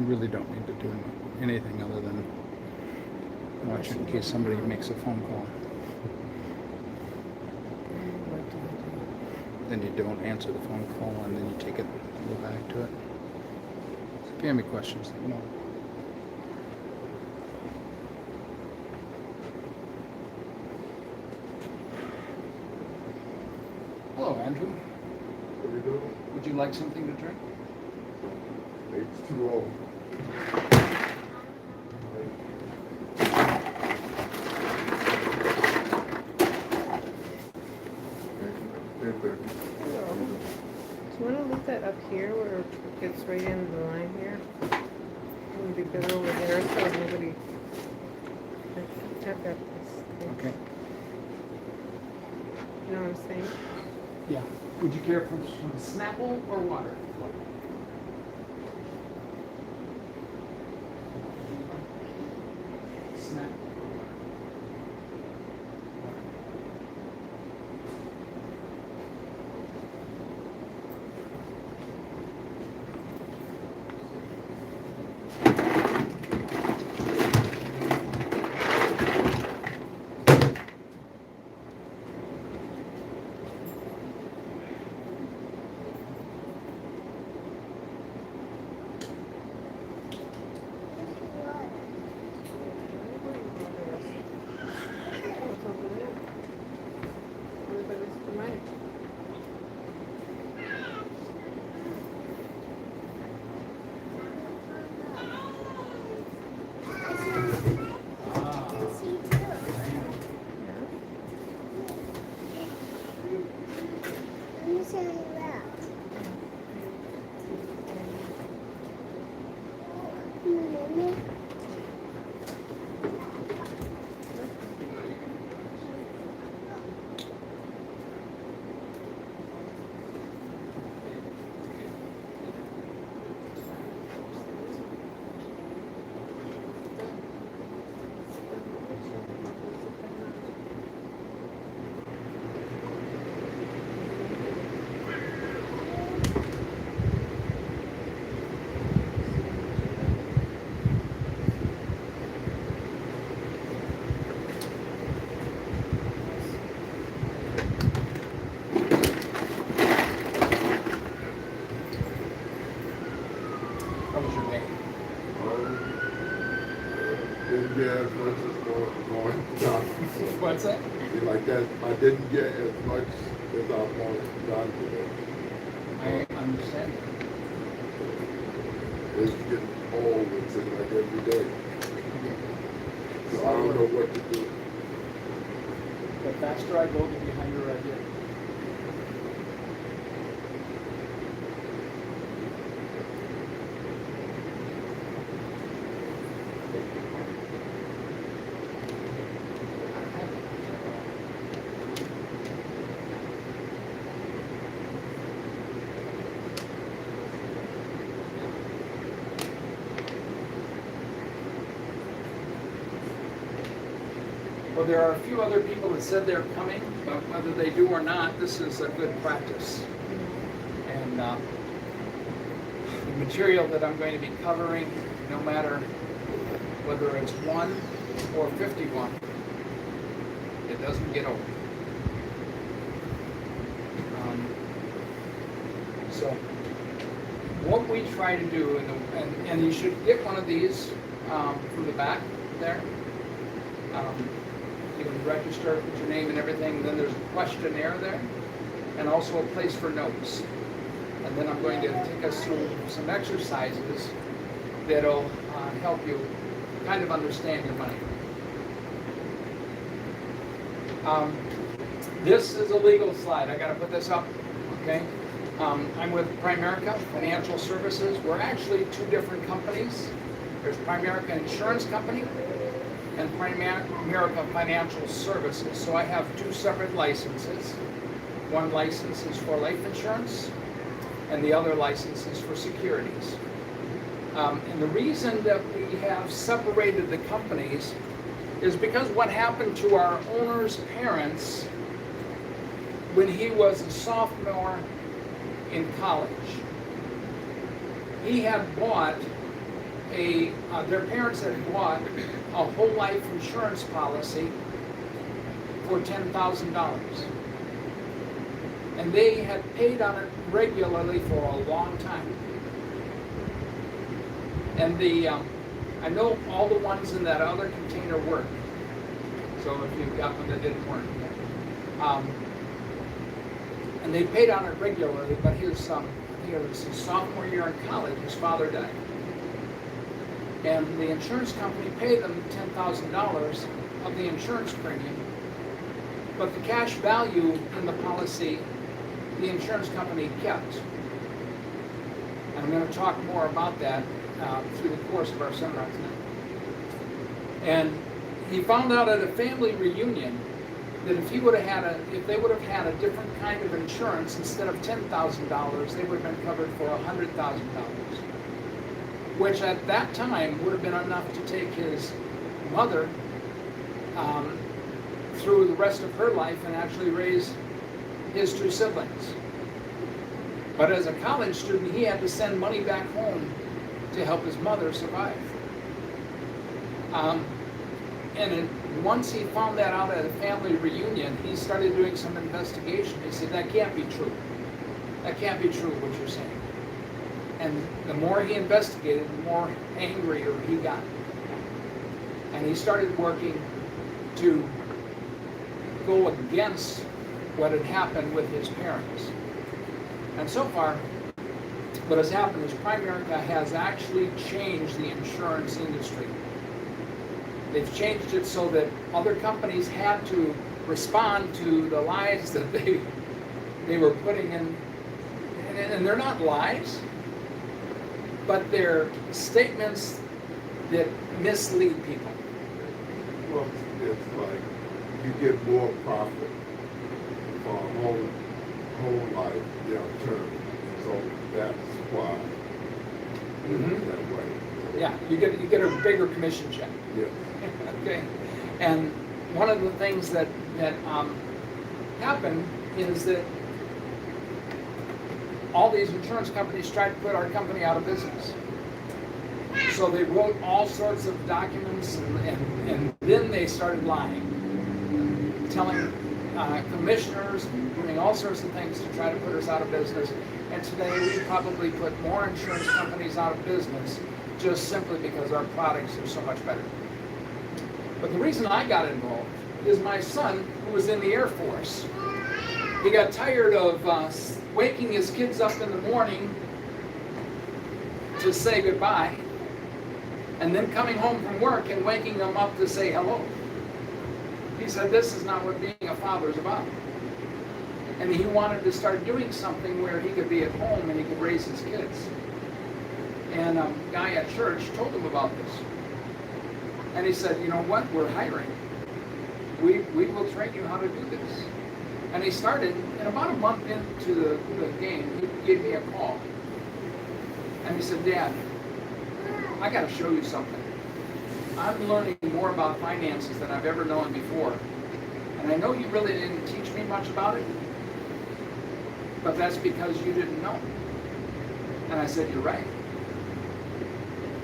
You really don't need to do anything other than watch it in case somebody makes a phone call. Then you don't answer the phone call, and then you take it and go back to it. So if you have any questions, let me know. Hello, Andrew. What are you doing? Would you like something to drink? H2O. Hello. Do you want to leave that up here where it gets right into the line here? It would be better over there so nobody. I've got this. Okay. You know what I'm saying? Yeah. Would you care for some Snapple or water? Snapple. How was your day? Didn't get as much as going done. What's that? Like that, I didn't get as much as I wanted done today. I understand. It's getting old, it seems like every day. So I don't know what to do. The faster I go, the behind I get. Well, there are a few other people that said they're coming, but whether they do or not, this is a good practice. And the material that I'm going to be covering, no matter whether it's 1 or 51, it doesn't get old. So what we try to do, and you should get one of these from the back there. You can register, put your name and everything, and then there's a questionnaire there, and also a place for notes. And then I'm going to take us through some exercises that'll help you kind of understand your money. This is a legal slide. I got to put this up, okay? I'm with Primerica Financial Services. We're actually two different companies. There's Primerica Insurance Company and Primerica Financial Services. So I have two separate licenses. One license is for life insurance, and the other license is for securities. And the reason that we have separated the companies is because what happened to our owner's parents when he was a sophomore in college. He had bought their parents had bought a whole life insurance policy for $10,000. And they had paid on it regularly for a long time. And I know all the ones in that other container work. So if you've got one that didn't work. And they paid on it regularly, but I think it was his sophomore year in college, his father died. And the insurance company paid them $10,000 of the insurance premium, but the cash value in the policy, the insurance company kept. And I'm going to talk more about that through the course of our seminar tonight. And he found out at a family reunion that if they would have had a different kind of insurance, instead of $10,000, they would have been covered for $100,000, which at that time would have been enough to take his mother through the rest of her life and actually raise his two siblings. But as a college student, he had to send money back home to help his mother survive. Once he found that out at a family reunion, he started doing some investigation. He said, that can't be true. That can't be true, what you're saying. And the more he investigated, the more angrier he got. And he started working to go against what had happened with his parents. And so far, what has happened is Primerica has actually changed the insurance industry. They've changed it so that other companies had to respond to the lies that they were putting in. And they're not lies, but they're statements that mislead people. Well, it's like you get more profit for a whole life term. So that's why it's that way. Yeah, you get a bigger commission check. Yeah. Okay, and one of the things that happened is that all these insurance companies tried to put our company out of business. So they wrote all sorts of documents, and then they started lying, telling commissioners, doing all sorts of things to try to put us out of business. And today we probably put more insurance companies out of business just simply because our products are so much better. But the reason I got involved is my son, who was in the Air Force, he got tired of waking his kids up in the morning to say goodbye, and then coming home from work and waking them up to say hello. He said, this is not what being a father is about. And he wanted to start doing something where he could be at home and he could raise his kids. And a guy at church told him about this. And he said, you know what, we're hiring. We will train you how to do this. And he started, and about a month into the game, he gave me a call. And he said, Dad, I got to show you something. I'm learning more about finances than I've ever known before. And I know you really didn't teach me much about it, but that's because you didn't know. And I said, you're right.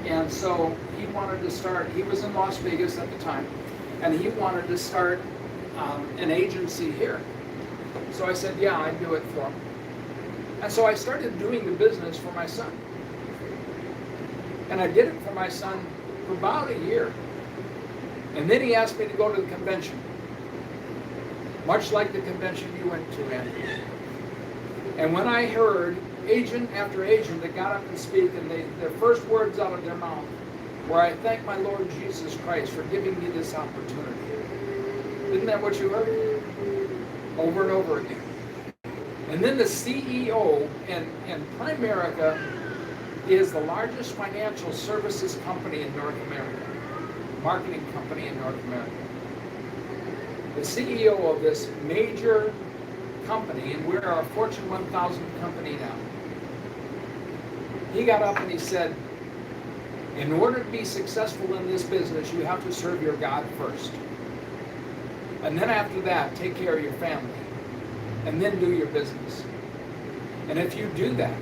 And so he wanted to start, he was in Las Vegas at the time, and he wanted to start an agency here. So I said, yeah, I'd do it for him. And so I started doing the business for my son. And I did it for my son for about a year. And then he asked me to go to the convention, much like the convention you went to, Andrew. And when I heard agent after agent that got up and speak, and their first words out of their mouth were, I thank my Lord Jesus Christ for giving me this opportunity. Isn't that what you heard? Over and over again. And then the CEO, and Primerica is the largest financial services company in North America, marketing company in North America. The CEO of this major company, and we're a Fortune 1000 company now, he got up and he said, in order to be successful in this business, you have to serve your God first. And then after that, take care of your family. And then do your business. And if you do that,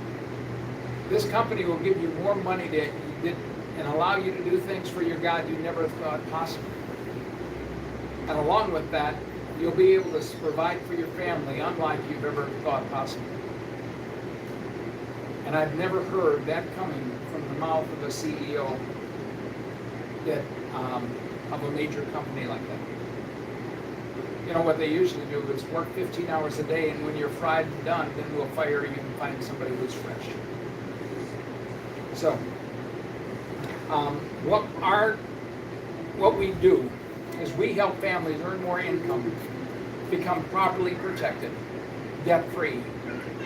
this company will give you more money than and allow you to do things for your God you never thought possible. And along with that, you'll be able to provide for your family unlike you've ever thought possible. And I've never heard that coming from the mouth of a CEO that, of a major company like that. You know, what they usually do is work 15 hours a day, and when you're fried and done, then we'll fire you and find somebody who's fresh. So, what we do is we help families earn more income, become properly protected, debt-free,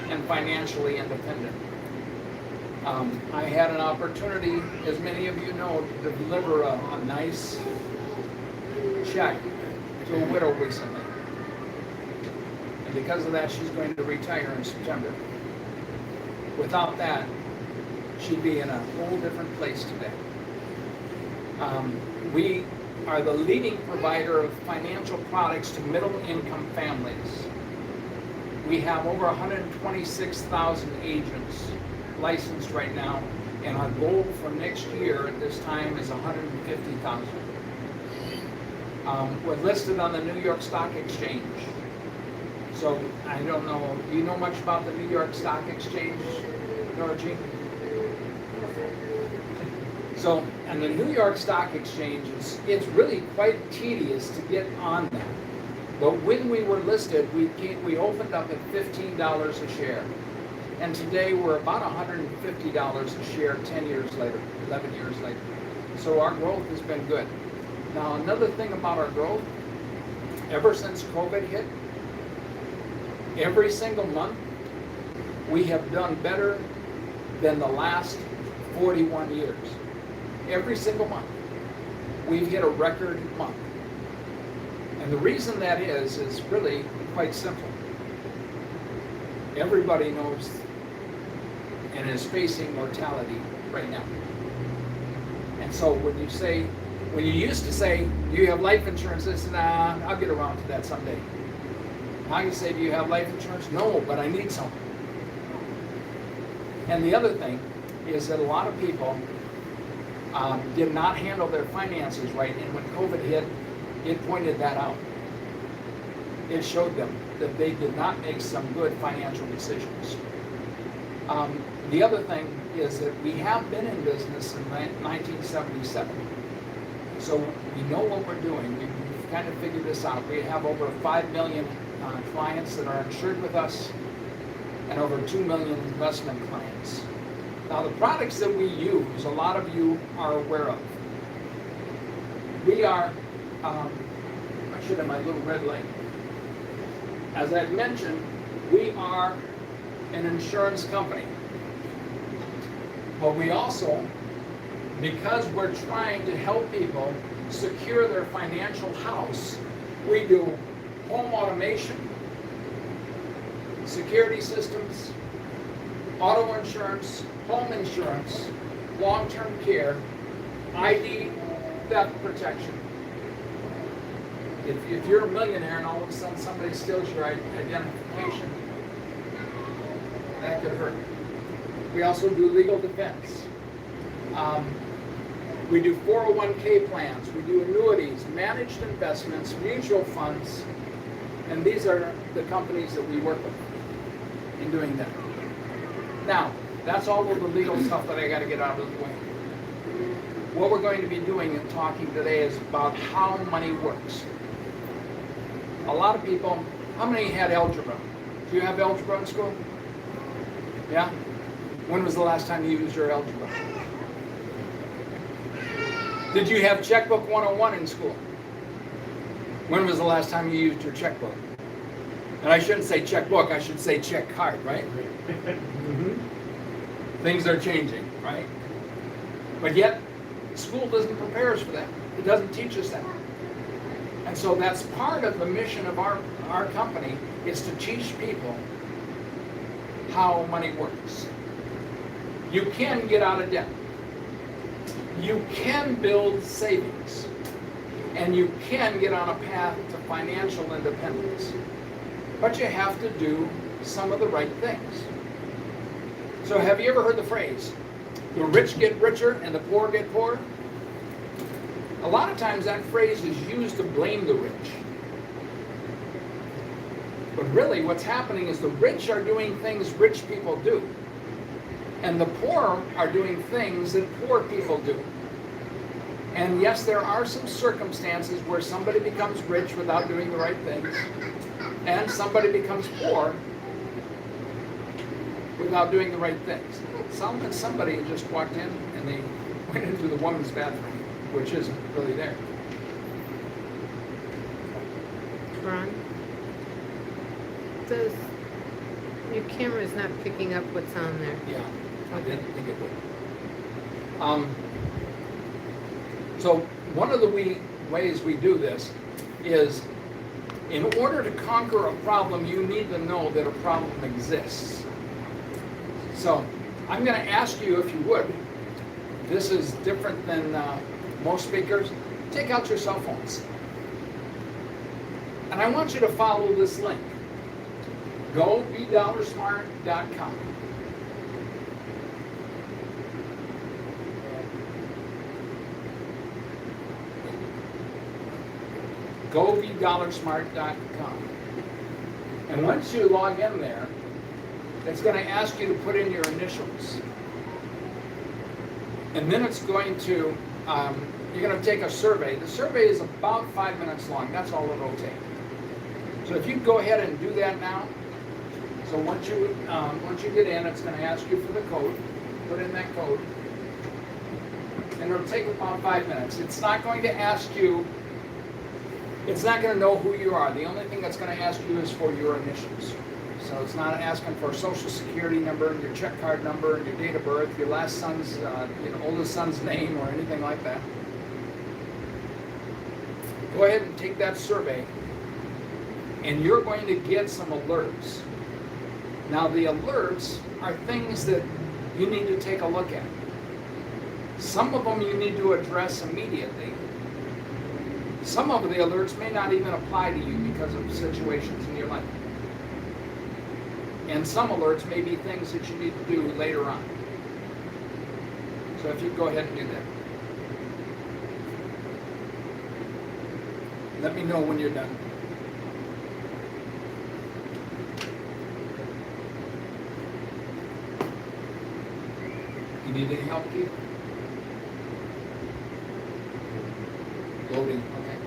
and financially independent. I had an opportunity, as many of you know, to deliver a nice check to a widow recently. And because of that, she's going to retire in September. Without that, she'd be in a whole different place today. We are the leading provider of financial products to middle-income families. We have over 126,000 agents licensed right now, and our goal for next year at this time is 150,000. We're listed on the New York Stock Exchange. So I don't know, do you know much about the New York Stock Exchange, Norgie? So, and the New York Stock Exchange, it's really quite tedious to get on that. But when we were listed, we opened up at $15 a share. And today we're about $150 a share 10 years later, 11 years later. So our growth has been good. Now, another thing about our growth, ever since COVID hit, every single month, we have done better than the last 41 years. Every single month, we've hit a record month. And the reason that is really quite simple. Everybody knows and is facing mortality right now. And so when you used to say, do you have life insurance? I said, nah, I'll get around to that someday. Now you say, do you have life insurance? No, but I need some. And the other thing is that a lot of people did not handle their finances right, and when COVID hit, it pointed that out. It showed them that they did not make some good financial decisions. The other thing is that we have been in business in 1977. So we know what we're doing. We've kind of figured this out. We have over 5 million clients that are insured with us and over 2 million investment clients. Now the products that we use, a lot of you are aware of. We are, I should have my little red light. As I've mentioned, we are an insurance company. But we also, because we're trying to help people secure their financial house, we do home automation, security systems, auto insurance, home insurance, long-term care, ID, theft protection. If you're a millionaire and all of a sudden somebody steals your identification, that could hurt. We also do legal defense. We do 401k plans, we do annuities, managed investments, mutual funds, and these are the companies that we work with in doing that. Now, that's all of the legal stuff that I got to get out of the way. What we're going to be doing and talking today is about how money works. A lot of people, how many had algebra? Do you have algebra in school? Yeah? When was the last time you used your algebra? Did you have checkbook 101 in school? When was the last time you used your checkbook? And I shouldn't say checkbook, I should say check card, right? Things are changing, right? But yet, school doesn't prepare us for that. It doesn't teach us that. And so that's part of the mission of our company, is to teach people how money works. You can get out of debt. You can build savings. And you can get on a path to financial independence. But you have to do some of the right things. So have you ever heard the phrase, the rich get richer and the poor get poorer. A lot of times that phrase is used to blame the rich. But really what's happening is the rich are doing things rich people do. And the poor are doing things that poor people do. And yes, there are some circumstances where somebody becomes rich without doing the right things, and somebody becomes poor without doing the right things. Somebody just walked in and they went into the woman's bathroom, which isn't really there. Ron? Your camera's not picking up what's on there. Yeah, I didn't think it would. So one of the ways we do this is, in order to conquer a problem, you need to know that a problem exists. So I'm going to ask you, if you would, this is different than most speakers, take out your cell phones. And I want you to follow this link. Go BeDollarSmart.com. Go BeDollarSmart.com. And once you log in there, it's going to ask you to put in your initials. And then it's going to, you're going to take a survey. The survey is about 5 minutes long. That's all it'll take. So if you go ahead and do that now, so once you get in, it's going to ask you for the code. Put in that code. And it'll take about 5 minutes. It's not going to ask you, it's not going to know who you are. The only thing that's going to ask you is for your initials. So it's not asking for a social security number and your check card number and your date of birth, your last son's, oldest son's name or anything like that. Go ahead and take that survey, and you're going to get some alerts. Now the alerts are things that you need to take a look at. Some of them you need to address immediately. Some of the alerts may not even apply to you because of situations in your life. And some alerts may be things that you need to do later on. So if you go ahead and do that. Let me know when you're done. You need any help, Keith? Loading, okay.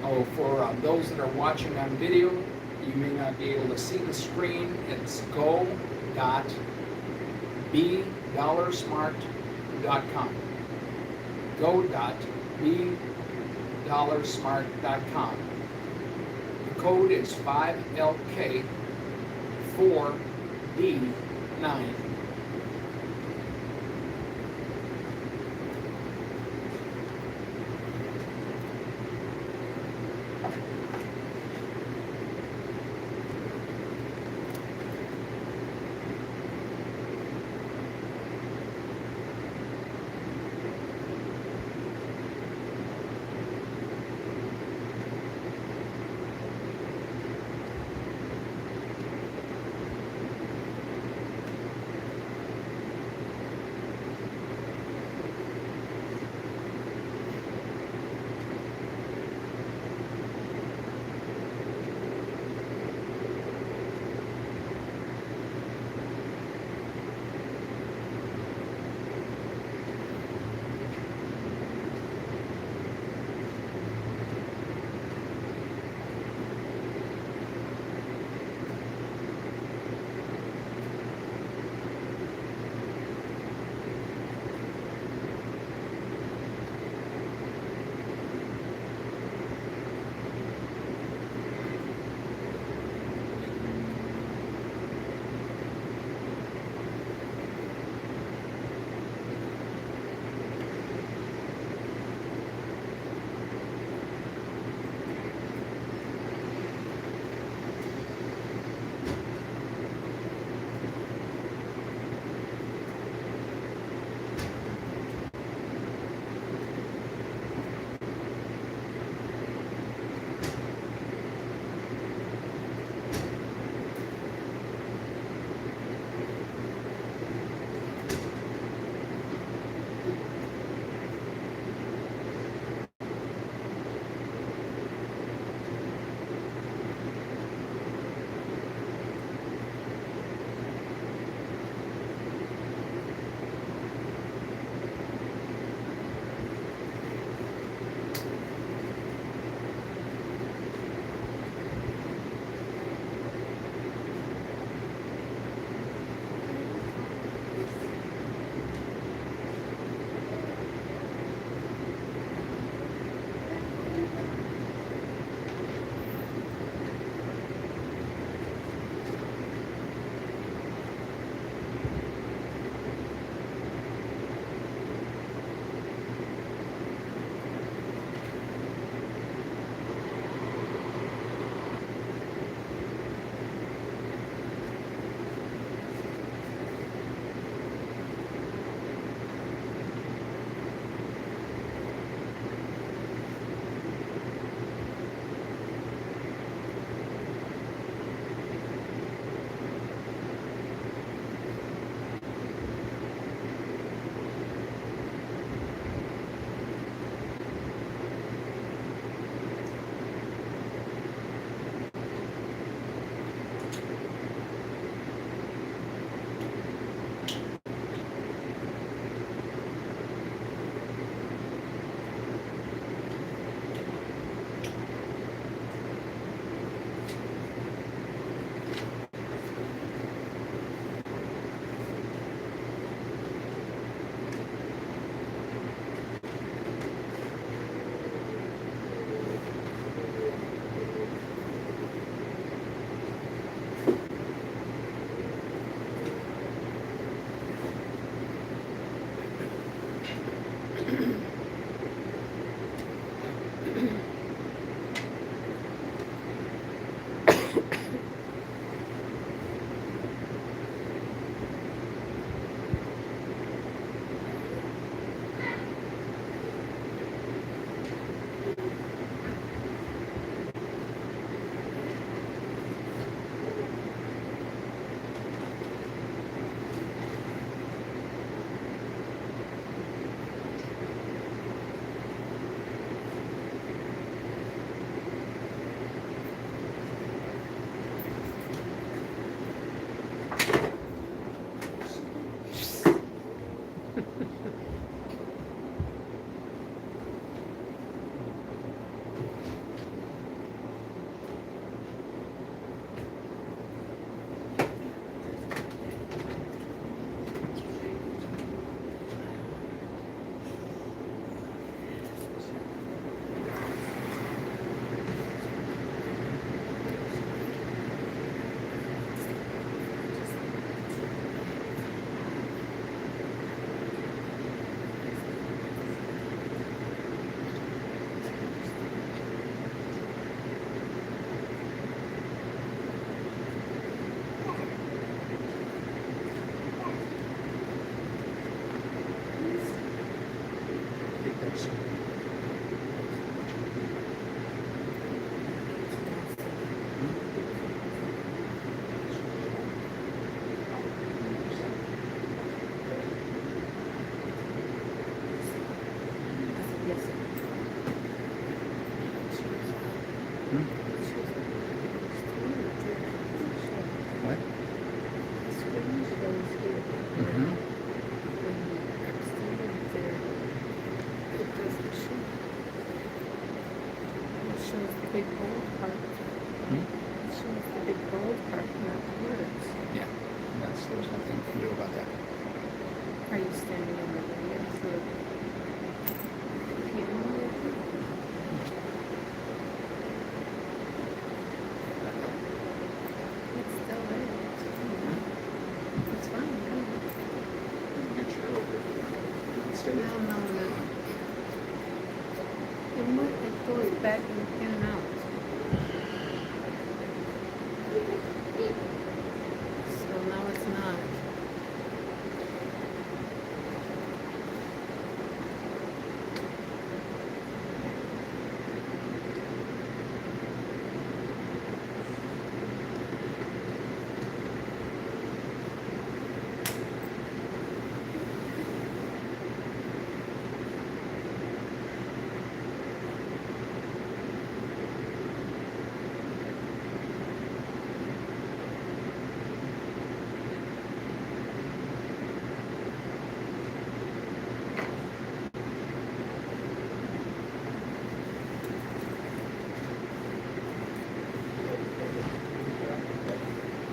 Oh, for those that are watching on video, you may not be able to see the screen. It's go.BeDollarSmart.com. Go.BeDollarSmart.com. The code is 5LK4D9. What? Mm-hmm. Shows the big gold part. Hmm? It shows the big gold part, not the words. Yeah, there's nothing you can do about that. Are you standing in the way of the camera? It's still there. It's fine. Get your over. Stay. No, no, no. It goes back in and out. So now it's not.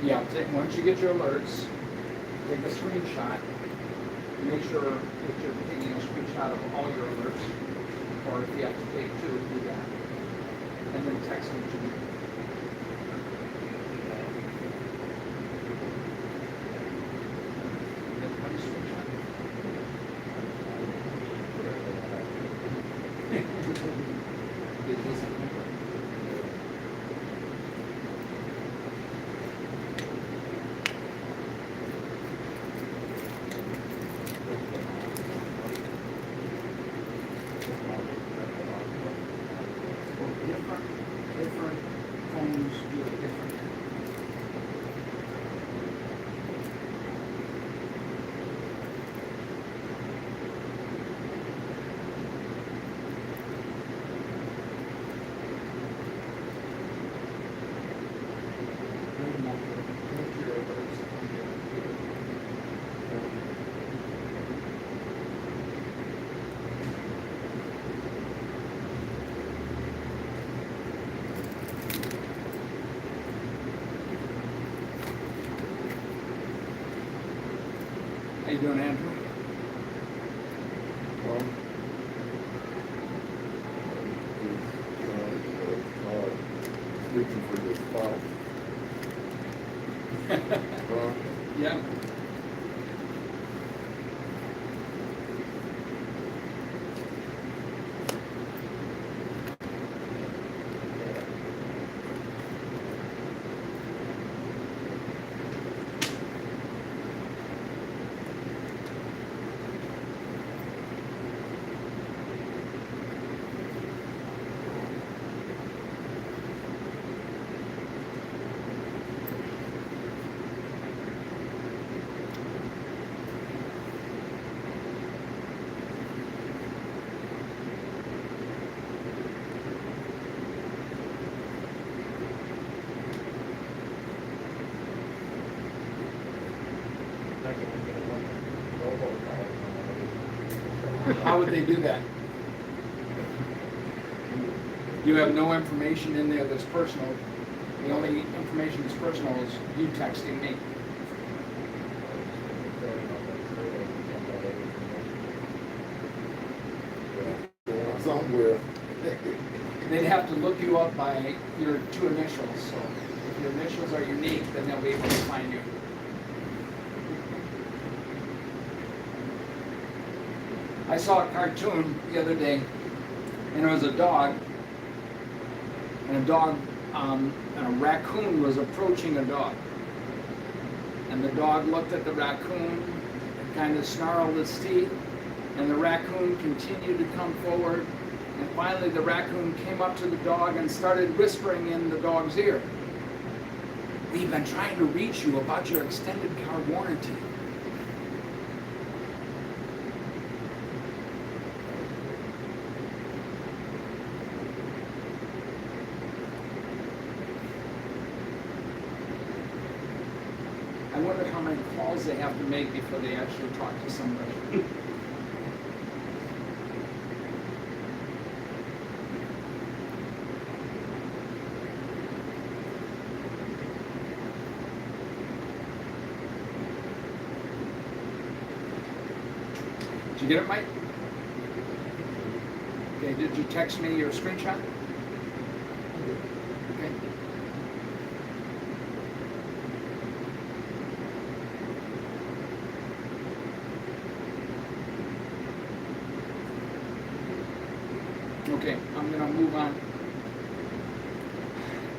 Yeah, once you get your alerts, take a screenshot. Make sure that you're taking a screenshot of all your alerts, or if you have to take two, do that. And then text them to me. Different phones do it different. How you doing, Andrew? Reaching for this file. Yeah. How would they do that? You have no information in there that's personal. The only information that's personal is you texting me. Somewhere. They'd have to look you up by your two initials. So if your initials are unique, then they'll be able to find you. I saw a cartoon the other day, and it was a dog, and a raccoon was approaching a dog. And the dog looked at the raccoon and kind of snarled its teeth, and the raccoon continued to come forward, and finally the raccoon came up to the dog and started whispering in the dog's ear. "We've been trying to reach you about your extended car warranty." I wonder how many calls they have to make before they actually talk to somebody. Did you get it, Mike? Okay, did you text me your screenshot? Okay. Okay, I'm going to move on.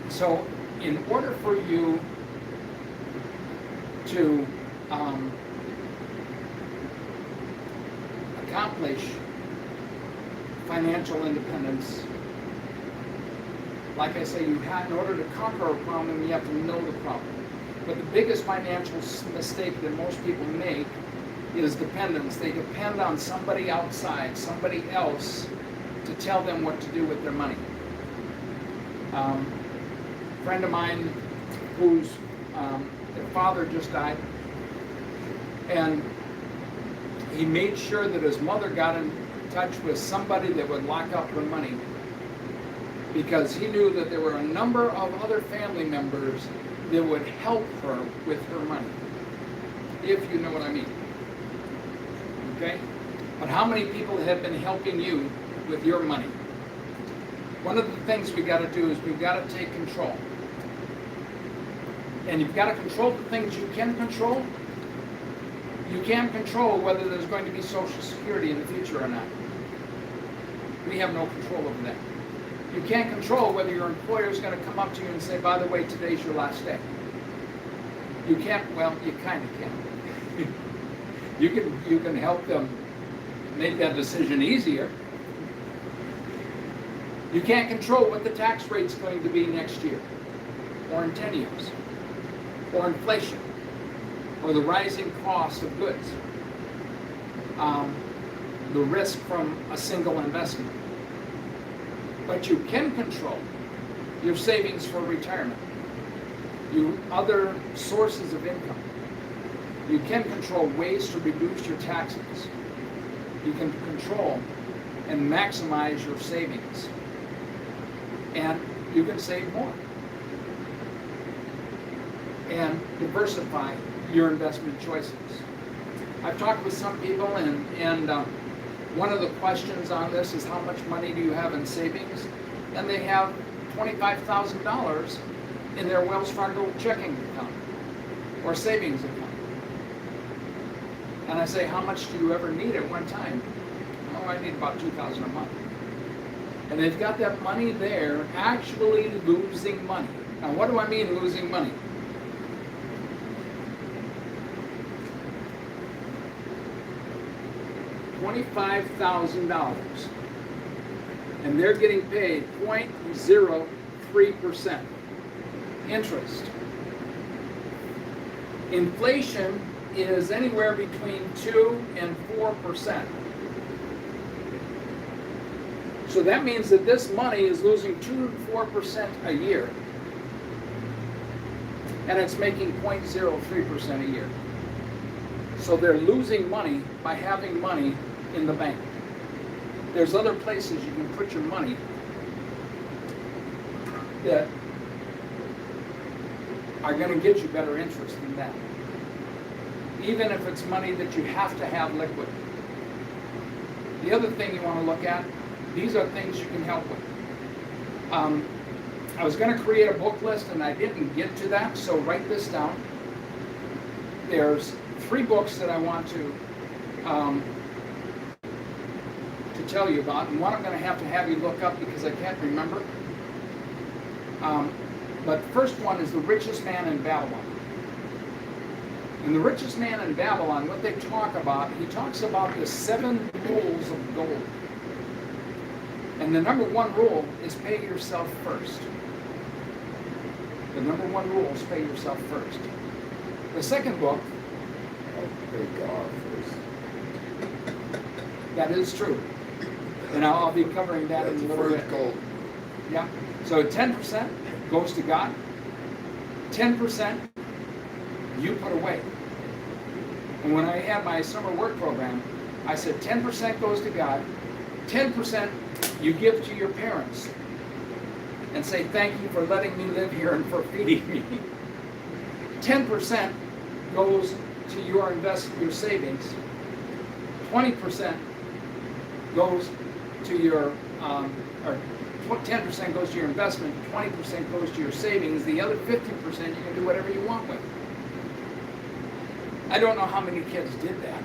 So, in order for you to accomplish financial independence, like I say, in order to conquer a problem, you have to know the problem. But the biggest financial mistake that most people make is dependence. They depend on somebody outside, somebody else, to tell them what to do with their money. A friend of mine whose their father just died, and he made sure that his mother got in touch with somebody that would lock up her money, because he knew that there were a number of other family members that would help her with her money, if you know what I mean. Okay? But how many people have been helping you with your money? One of the things we got to do is we've got to take control. And you've got to control the things you can control. You can't control whether there's going to be Social Security in the future or not. We have no control over that. You can't control whether your employer is going to come up to you and say, "By the way, today's your last day." You can't, well, you kind of can. You can help them make that decision easier. You can't control what the tax rate's going to be next year, or in 10 years, or inflation, or the rising cost of goods, the risk from a single investment. But you can control your savings for retirement, your other sources of income. You can control ways to reduce your taxes. You can control and maximize your savings. And you can save more. And diversify your investment choices. I've talked with some people, and one of the questions on this is, how much money do you have in savings? And they have $25,000 in their Wells Fargo checking account or savings account. And I say, how much do you ever need at one time? Oh, I need about $2,000 a month. And they've got that money there actually losing money. Now, what do I mean losing money? $25,000, and they're getting paid 0.03% interest. Inflation is anywhere between 2 and 4%. So that means that this money is losing 2 to 4% a year, and it's making 0.03% a year. So they're losing money by having money in the bank. there's other places you can put your money that are going to get you better interest than that. Even if it's money that you have to have liquid. The other thing you want to look at, these are things you can help with. I was going to create a book list and I didn't get to that, so write this down. There's 3 books that I want to tell you about, and one I'm going to have you look up because I can't remember. But the first one is The Richest Man in Babylon. And The Richest Man in Babylon, what they talk about, he talks about the 7 rules of gold. And the number 1 rule is pay yourself first. The number 1 rule is pay yourself first. The second book, Thank God first. that is true. And I'll be covering that in a little First bit. goal. Yeah. So 10% goes to God. 10% you put away. And when I had my summer work program, I said 10% goes to God, 10% you give to your parents and say thank you for letting me live here and for feeding me. 10% goes to your your savings. 20% goes to your, or 10% goes to your investment, 20% goes to your savings, the other 50% you can do whatever you want with. I don't know how many kids did that,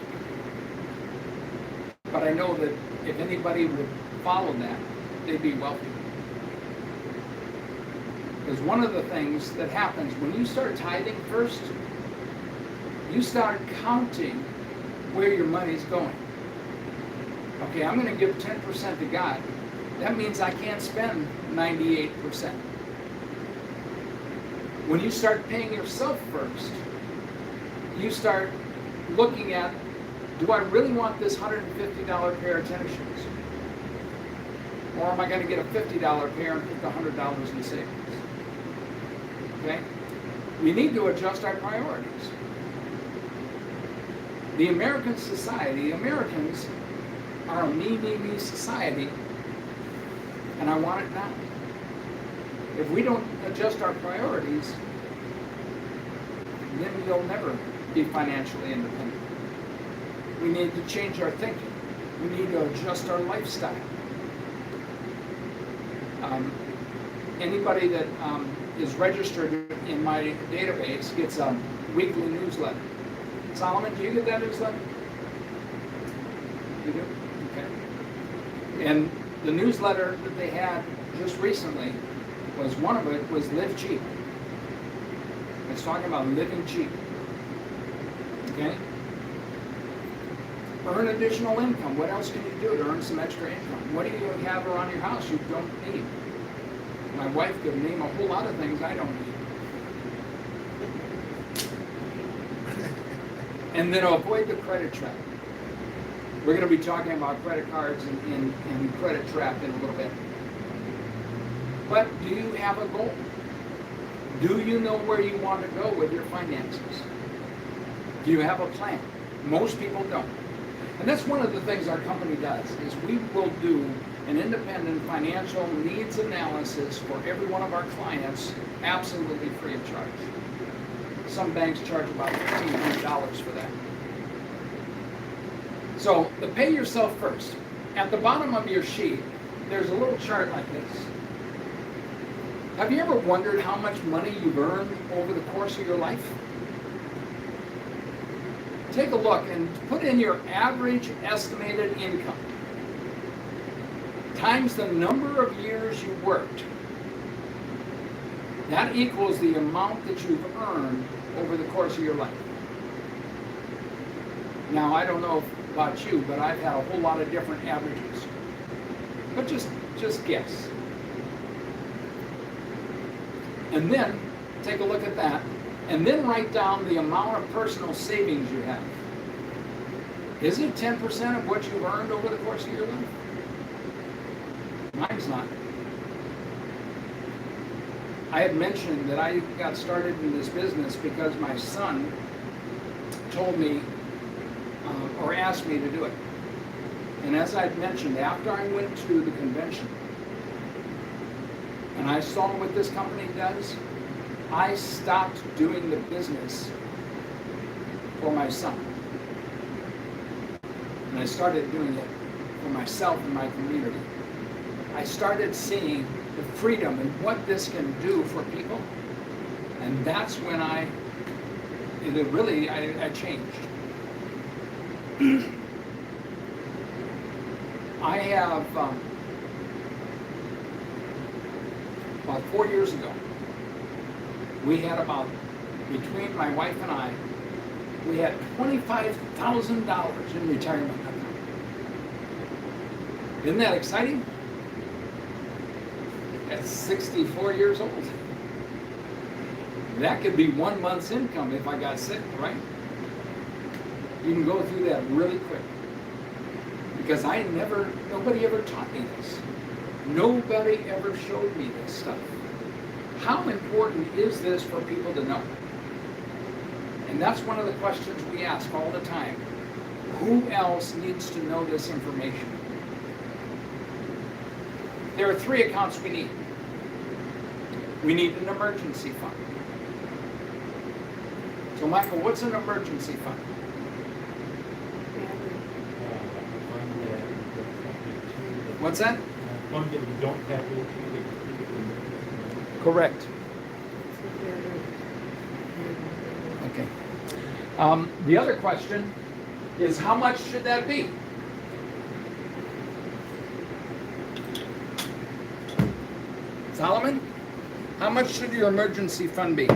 but I know that if anybody would follow that, they'd be wealthy. Because one of the things that happens when you start tithing first, you start counting where your money's going. Okay, I'm going to give 10% to God. That means I can't spend 98%. When you start paying yourself first, you start looking at, do I really want this $150 pair of tennis shoes? Or am I going to get a $50 pair and put $100 in savings? Okay? We need to adjust our priorities. The American society, Americans are a me, me, me society, and I want it now. If we don't adjust our priorities, then you'll never be financially independent. We need to change our thinking. We need to adjust our lifestyle. Anybody that is registered in my database gets a weekly newsletter. Solomon, do you get that newsletter? You do? Okay. And the newsletter that they had just recently was, one of it was Live Cheap. It's talking about living cheap. Okay? Earn additional income. What else can you do to earn some extra income? What do you have around your house you don't need? My wife could name a whole lot of things I don't need. And then avoid the credit trap. We're going to be talking about credit cards and credit trap in a little bit. But do you have a goal? Do you know where you want to go with your finances? Do you have a plan? Most people don't. And that's one of the things our company does, is we will do an independent financial needs analysis for every one of our clients, absolutely free of charge. Some banks charge about $1,500 for that. So, the pay yourself first. At the bottom of your sheet, there's a little chart like this. Have you ever wondered how much money you've earned over the course of your life? Take a look and put in your average estimated income times the number of years you worked. That equals the amount that you've earned over the course of your life. Now, I don't know about you, but I've had a whole lot of different averages. But just guess. And then take a look at that, and then write down the amount of personal savings you have. Is it 10% of what you've earned over the course of your life? Mine's not. I had mentioned that I got started in this business because my son told me or asked me to do it. And as I mentioned, after I went to the convention and I saw what this company does, I stopped doing the business for my son. And I started doing it for myself and my community. I started seeing the freedom and what this can do for people. And that's when I changed. I have, about 4 years ago, we had between my wife and I, we had $25,000 in retirement account. Isn't that exciting? At 64 years old. That could be 1 month's income if I got sick, right? You can go through that really quick. Because nobody ever taught me this. Nobody ever showed me this stuff. How important is this for people to know? And that's one of the questions we ask all the time. Who else needs to know this information? There are 3 accounts we need. We need an emergency fund. So Michael, what's an emergency fund? What's that? One that you don't have to. Correct. Okay. The other question is, how much should that be? Solomon, how much should your emergency fund be?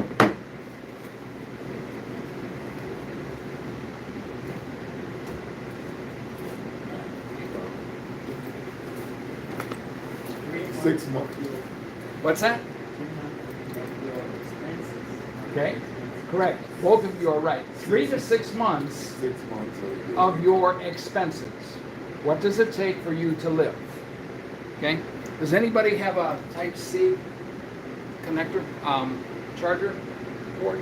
Six months. What's that? Okay, correct. Both of you are right. 3 to 6 months 6 months of your expenses. What does it take for you to live? Okay. Does anybody have a Type-C connector, charger cord?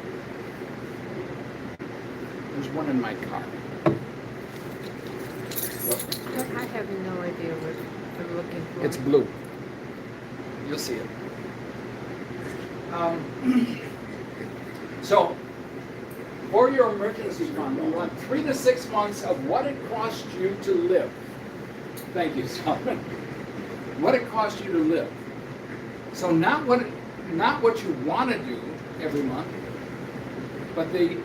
There's one in my car. I have no idea what I'm looking for. It's blue. You'll see it. So, for your emergency fund, we want 3 to 6 months of what it costs you to live. Thank you, Solomon. What it costs you to live. So not what you want to do every month, but the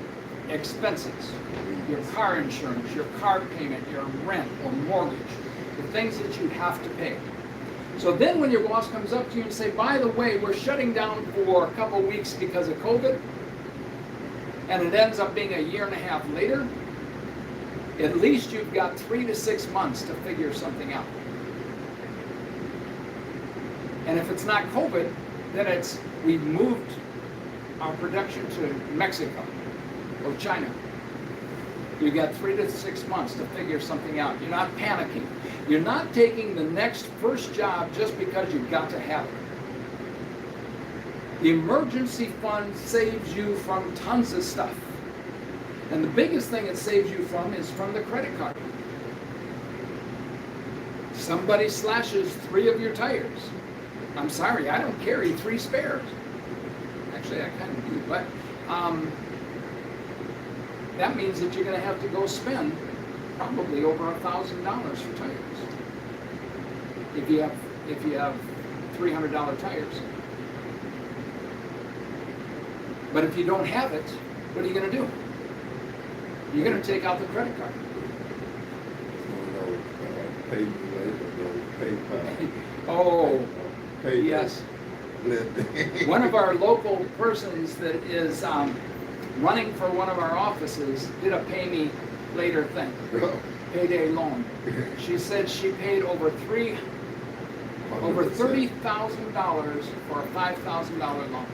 expenses, your car insurance, your car payment, your rent or mortgage, the things that you have to pay. So then when your boss comes up to you and say, by the way, we're shutting down for a couple weeks because of COVID, and it ends up being a year and a half later, at least you've got 3 to 6 months to figure something out. And if it's not COVID, then we've moved our production to Mexico or China. You've got 3 to 6 months to figure something out. You're not panicking. You're not taking the first job just because you've got to have it. The emergency fund saves you from tons of stuff. And the biggest thing it saves you from is from the credit card. Somebody slashes 3 of your tires. I'm sorry, I don't carry 3 spares. Actually, I kind of do, but that means that you're going to have to go spend probably over $1,000 for tires. If you have $300 tires. But if you don't have it, what are you going to do? You're going to take out the credit card. Pay me later, PayPal. Oh, Pay yes. One of our local persons that is running for one of our offices did a pay me later thing, payday loan. She said she paid over $30,000 for a $5,000 loan.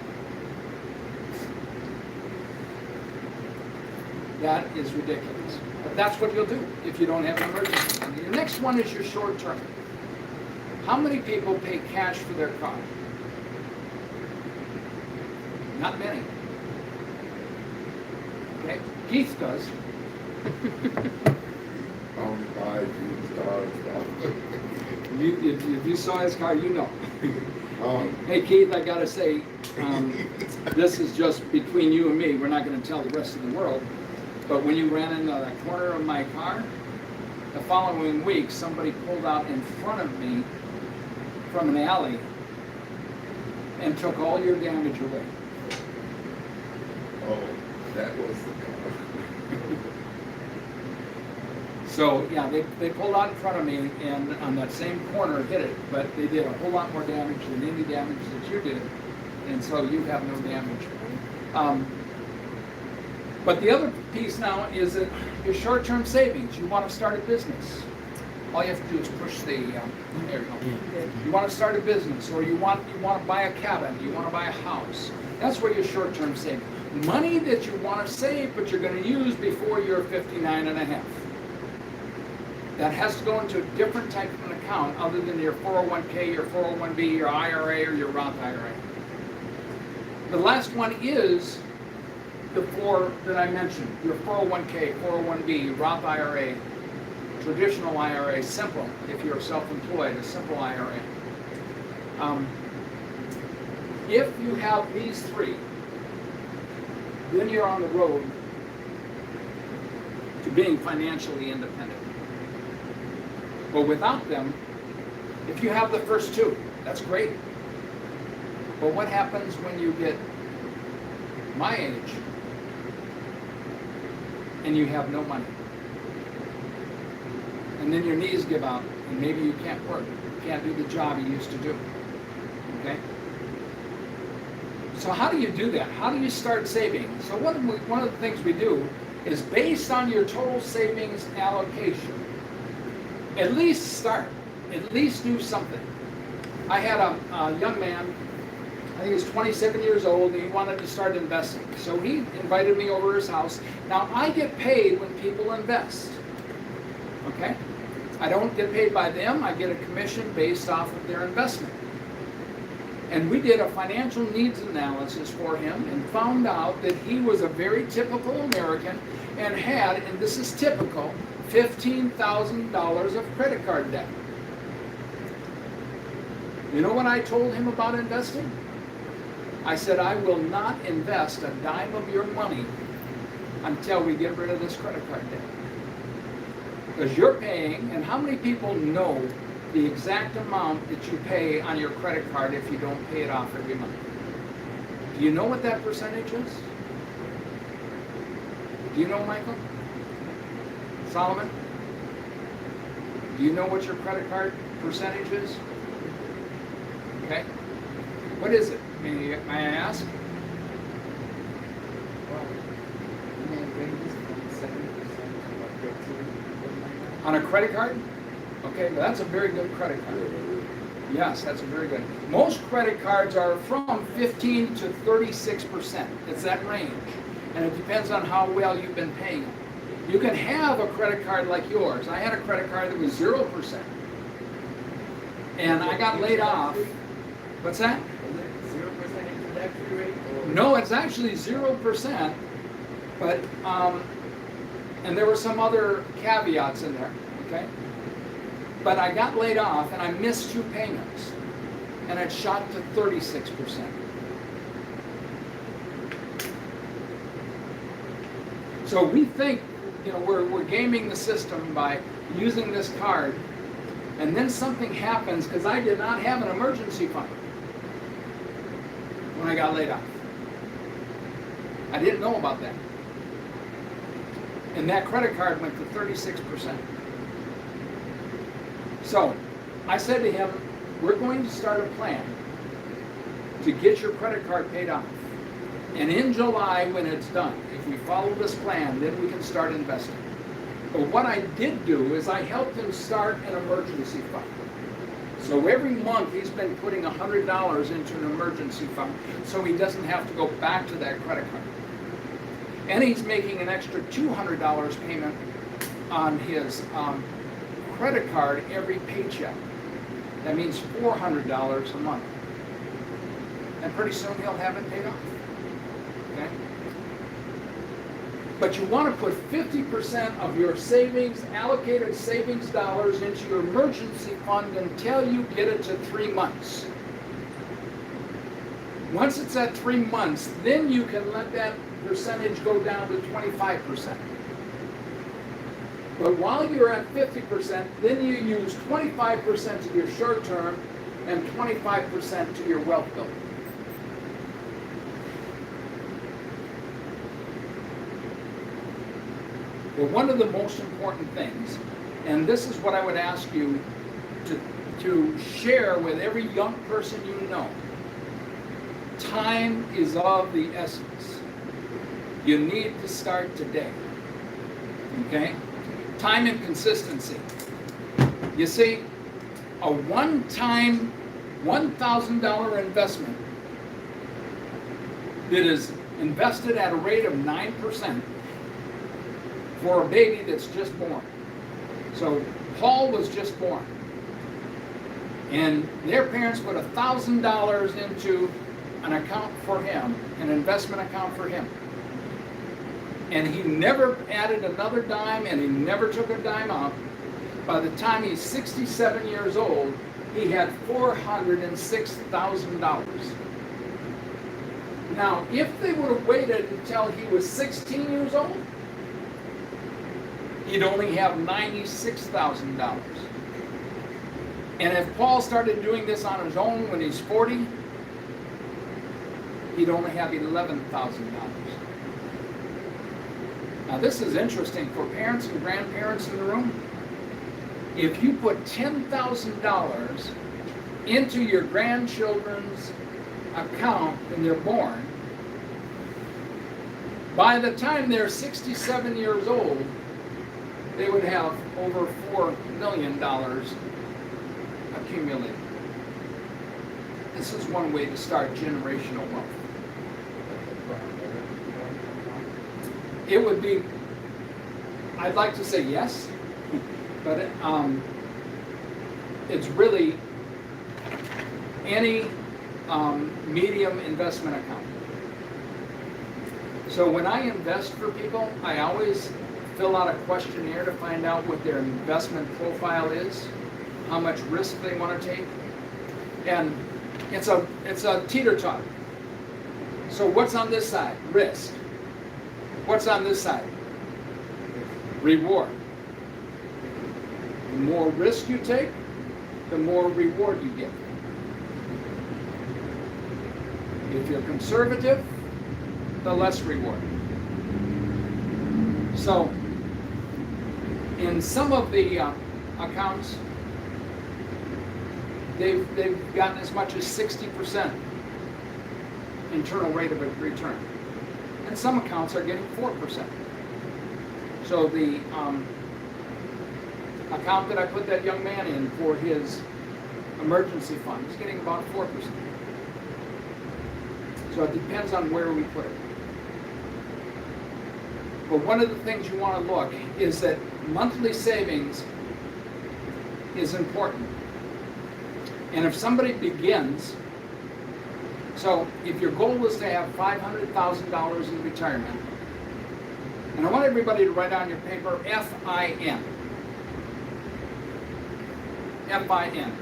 That is ridiculous. But that's what you'll do if you don't have an emergency fund. Your next one is your short term. How many people pay cash for their car? Not many. Okay, Keith does. I only buy used cars. If you saw his car, you know. Um, Hey Keith, I gotta say, this is just between you and me, we're not gonna tell the rest of the world, but when you ran into the corner of my car, the following week, somebody pulled out in front of me from an alley and took all your damage away. oh, that was the car. So, yeah, they pulled out in front of me and on that same corner hit it, but they did a whole lot more damage than any damage that you did, and so you have no damage. But the other piece now is that your short-term savings, you want to start a business. All you have to do is push the, there you go. You want to start a business, or you want to buy a cabin, you want to buy a house. That's where your short-term savings. Money that you want to save, but you're going to use before you're 59 and a half. That has to go into a different type of an account other than your 401k, your 401b, your IRA, or your Roth IRA. The last one is the four that I mentioned, your 401k, 401b, Roth IRA, traditional IRA, simple, if you're self-employed, a simple IRA. If you have these three, then you're on the road to being financially independent. But without them, if you have the first two, that's great. But what happens when you get my age and you have no money? And then your knees give out, and maybe you can't work, you can't do the job you used to do. Okay? So how do you do that? How do you start saving? So one of the things we do is based on your total savings allocation. At least start. At least do something. I had a young man, I think he was 27 years old, and he wanted to start investing. So he invited me over to his house. Now, I get paid when people invest. Okay? I don't get paid by them. I get a commission based off of their investment. And we did a financial needs analysis for him and found out that he was a very typical American and had, and this is typical, $15,000 of credit card debt. You know what I told him about investing? I said, I will not invest a dime of your money until we get rid of this credit card debt. Because you're paying, and how many people know the exact amount that you pay on your credit card if you don't pay it off every month? Do you know what that percentage is? Do you know, Michael? Solomon? Do you know what your credit card percentage is? Okay. What is it? May I ask? On a credit card? Okay, well, that's a very good credit card. Yes, that's a very good. Most credit cards are from 15 to 36%. It's that range. And it depends on how well you've been paying them. You can have a credit card like yours. I had a credit card that was 0%. And I got laid off. What's that? 0% introductory rate? Or? No, it's actually 0%. But, and there were some other caveats in there, okay? But I got laid off and I missed 2 payments. And it shot to 36%. So we think, you know, we're gaming the system by using this card, and then something happens because I did not have an emergency fund when I got laid off. I didn't know about that. And that credit card went to 36%. So I said to him, we're going to start a plan to get your credit card paid off. And in July, when it's done, if we follow this plan, then we can start investing. But what I did do is I helped him start an emergency fund. So every month he's been putting $100 into an emergency fund so he doesn't have to go back to that credit card. And he's making an extra $200 payment on his credit card every paycheck. That means $400 a month. And pretty soon he'll have it paid off. Okay? But you want to put 50% of your savings, allocated savings dollars into your emergency fund until you get it to 3 months. Once it's at 3 months, then you can let that percentage go down to 25%. But while you're at 50%, then you use 25% to your short term and 25% to your wealth building. Well, one of the most important things, and this is what I would ask you to share with every young person you know, time is of the essence. You need to start today. Okay? Time and consistency. You see, a one-time $1,000 investment that is invested at a rate of 9% for a baby that's just born. So Paul was just born. And their parents put $1,000 into an account for him, an investment account for him. And he never added another dime, and he never took a dime out. By the time he's 67 years old, he had $406,000. Now, if they would have waited until he was 16 years old, he'd only have $96,000. And if Paul started doing this on his own when he's 40, he'd only have $11,000. Now this is interesting for parents and grandparents in the room. If you put $10,000 into your grandchildren's account when they're born, by the time they're 67 years old, they would have over $4 million accumulated. This is one way to start generational wealth. It would be, I'd like to say yes, but it's really any medium investment account. So when I invest for people, I always fill out a questionnaire to find out what their investment profile is, how much risk they want to take, and it's a teeter-totter. So what's on this side? Risk. What's on this side? Reward. The more risk you take, the more reward you get. If you're conservative, the less reward. So, in some of the accounts, they've gotten as much as 60% internal rate of return. And some accounts are getting 4%. So the account that I put that young man in for his emergency fund is getting about 4%. So it depends on where we put it. But one of the things you want to look is that monthly savings is important. And if somebody begins, so if your goal is to have $500,000 in retirement, and I want everybody to write on your paper FIN. FIN.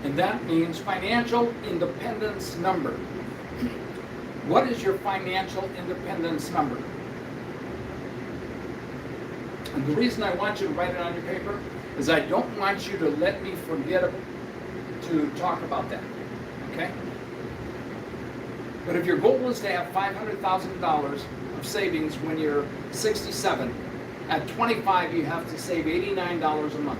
And that means financial independence number. What is your financial independence number? And the reason I want you to write it on your paper is I don't want you to let me forget to talk about that, okay? But if your goal is to have $500,000 of savings when you're 67, at 25 you have to save $89 a month.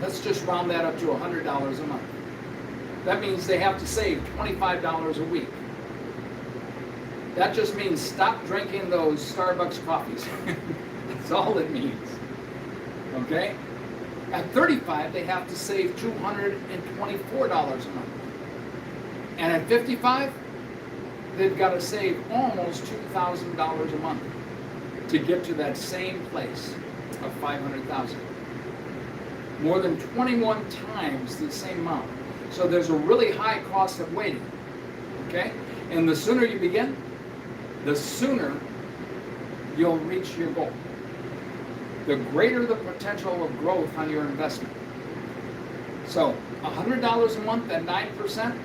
Let's just round that up to $100 a month. That means they have to save $25 a week. That just means stop drinking those Starbucks coffees. That's all it means. Okay? At 35, they have to save $224 a month. And at 55, they've got to save almost $2,000 a month to get to that same place of $500,000. more than 21 times the same amount. So there's a really high cost of waiting, okay? And the sooner you begin, the sooner you'll reach your goal. The greater the potential of growth on your investment. So $100 a month at 9%.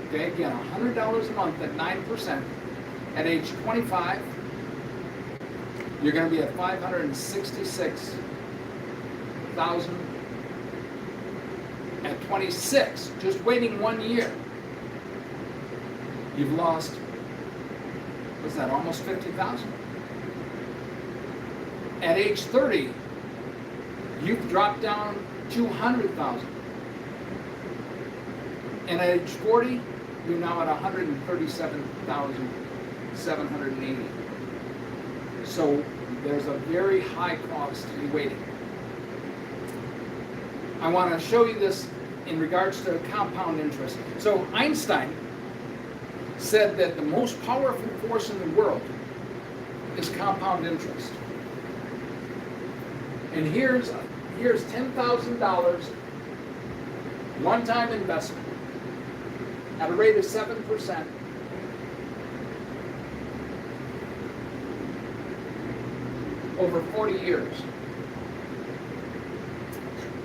Okay, again, $100 a month at 9%. At age 25, you're going to be at $566,000. At 26, just waiting 1 year, you've lost, what's that, almost 50,000. At age 30, you've dropped down 200,000. And at age 40, you're now at 137,780. So there's a very high cost in waiting. I want to show you this in regards to compound interest. So Einstein said that the most powerful force in the world is compound interest. And here's $10,000 one-time investment at a rate of 7% over 40 years.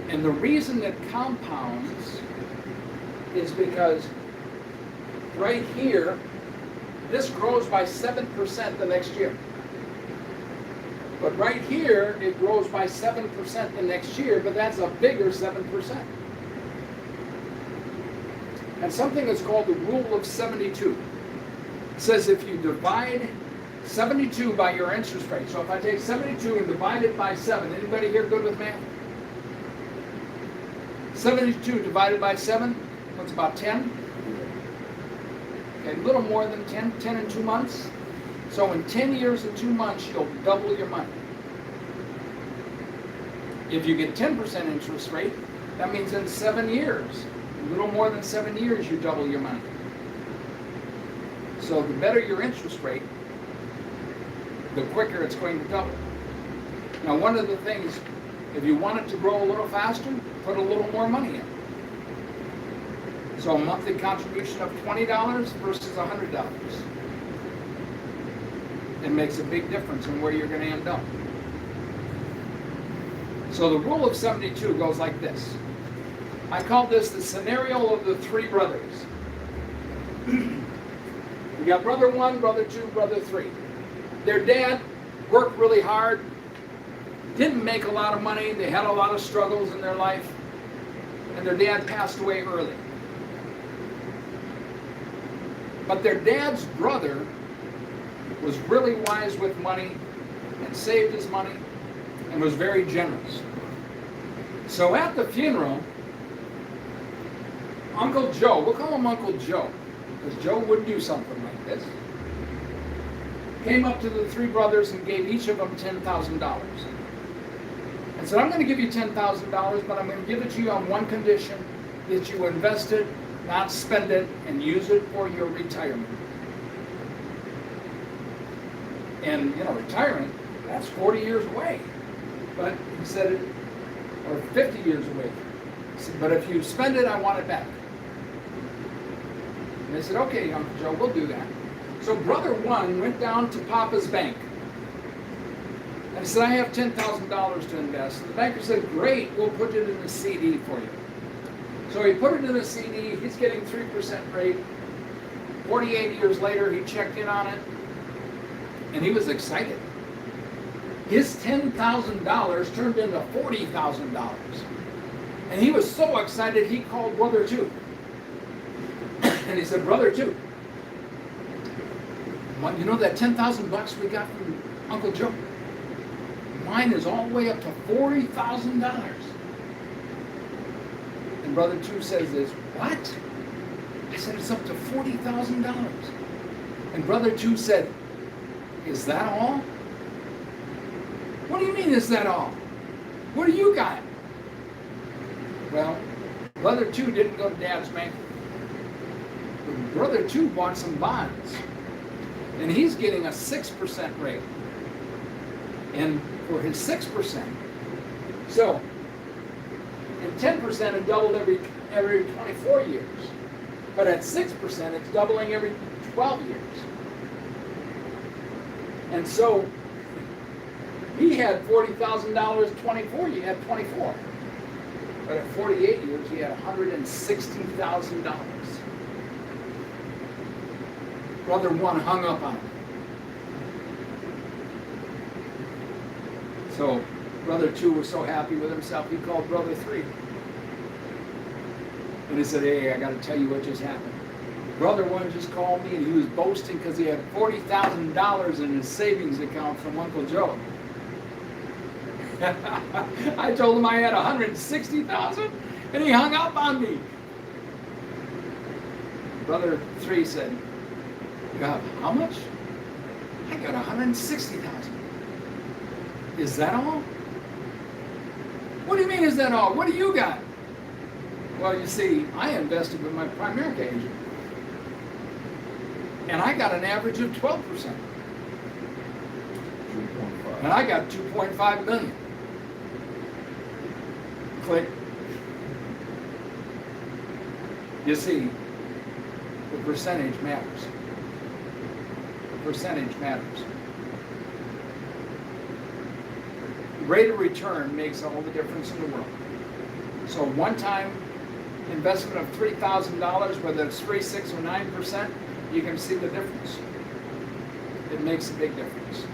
And the reason it compounds is because right here, this grows by 7% the next year. But right here, it grows by 7% the next year, but that's a bigger 7%. And something is called the rule of 72. It says if you divide 72 by your interest rate, so if I take 72 and divide it by 7, anybody here good with math? 72 divided by 7, what's about 10? Okay, a little more than 10 in 2 months. So in 10 years and 2 months, you'll double your money. If you get 10% interest rate, that means in 7 years, a little more than 7 years, you double your money. So the better your interest rate, the quicker it's going to double. Now, one of the things, if you want it to grow a little faster, put a little more money in. So a monthly contribution of $20 versus $100. It makes a big difference in where you're going to end up. So the rule of 72 goes like this. I call this the scenario of the three brothers. We got brother 1, brother 2, brother 3. Their dad worked really hard, didn't make a lot of money, they had a lot of struggles in their life, and their dad passed away early. But their dad's brother was really wise with money and saved his money and was very generous. So at the funeral, Uncle Joe, we'll call him Uncle Joe, because Joe would do something like this, came up to the three brothers and gave each of them $10,000. And said, I'm going to give you $10,000, but I'm going to give it to you on one condition, that you invest it, not spend it, and use it for your retirement. And, retirement, that's 40 years away. But he said, or 50 years away. He said, but if you spend it, I want it back. And they said, okay, Uncle Joe, we'll do that. So brother 1 went down to Papa's bank. And he said, I have $10,000 to invest. The banker said, great, we'll put it in a CD for you. So he put it in a CD, he's getting 3% rate. 48 years later, he checked in on it, and he was excited. His $10,000 turned into $40,000. And he was so excited, he called brother 2. And he said, brother 2, you know that $10,000 we got from Uncle Joe? Mine is all the way up to $40,000. And brother 2 says this, what? I said, it's up to $40,000. And brother 2 said, is that all? What do you mean, is that all? What do you got? Well, brother 2 didn't go to dad's bank. But brother 2 bought some bonds. And he's getting a 6% rate. And for his 6%, So, and 10% it doubled every 24 years. But at 6%, it's doubling every 12 years. And so, he had $40,000 24, you had 24. But at 48 years, he had $160,000. Brother one hung up on him. So, brother two was so happy with himself, he called brother three. And he said, hey, I got to tell you what just happened. Brother one just called me and he was boasting because he had $40,000 in his savings account from Uncle Joe. I told him I had $160,000 and he hung up on me. Brother three said, you have how much? I got $160,000. Is that all? What do you mean is that all? What do you got? Well, you see, I invested with my Primerica agent. And I got an average of 12%. 2.5. And I got 2.5 million. Click. You see, the percentage matters. The percentage matters. Rate of return makes all the difference in the world. So one-time investment of $3,000, whether it's 3, 6, or 9%, you can see the difference. It makes a big difference.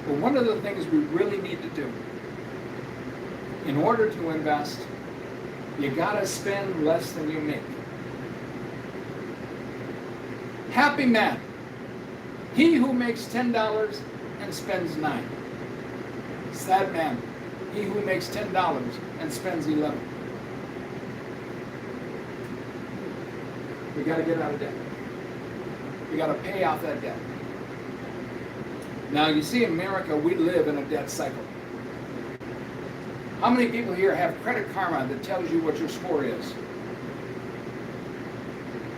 But one of the things we really need to do, in order to invest, you gotta spend less than you make. Happy man, he who makes $10 and spends 9. Sad man, he who makes $10 and spends 11. We got to get out of debt. We got to pay off that debt. Now, you see, in America, we live in a debt cycle. How many people here have Credit Karma that tells you what your score is?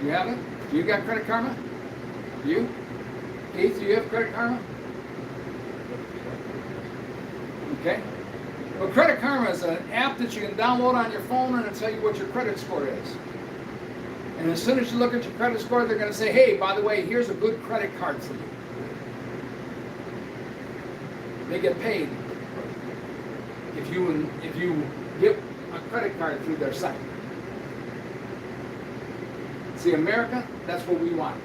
You have it? You got Credit Karma? You? Keith, do you have Credit Karma? Okay. Well, Credit Karma is an app that you can download on your phone and it'll tell you what your credit score is. And as soon as you look at your credit score, they're going to say, hey, by the way, here's a good credit card for you. They get paid if you get a credit card through their site. See, America, that's what we want.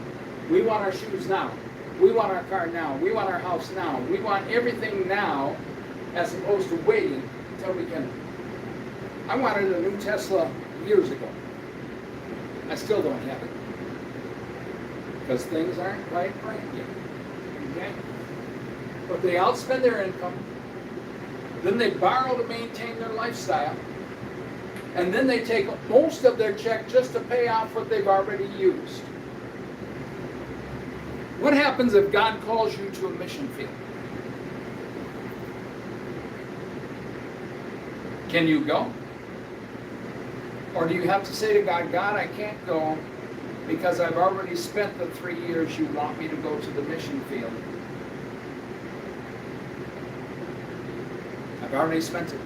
We want our shoes now. We want our car now. We want our house now. We want everything now, as opposed to waiting until we can. I wanted a new Tesla years ago. I still don't have it. Because things aren't quite right yet. Okay? But they outspend their income. Then they borrow to maintain their lifestyle. And then they take most of their check just to pay off what they've already used. What happens if God calls you to a mission field? Can you go? Or do you have to say to God, God, I can't go because I've already spent the 3 years you want me to go to the mission field. I've already spent it.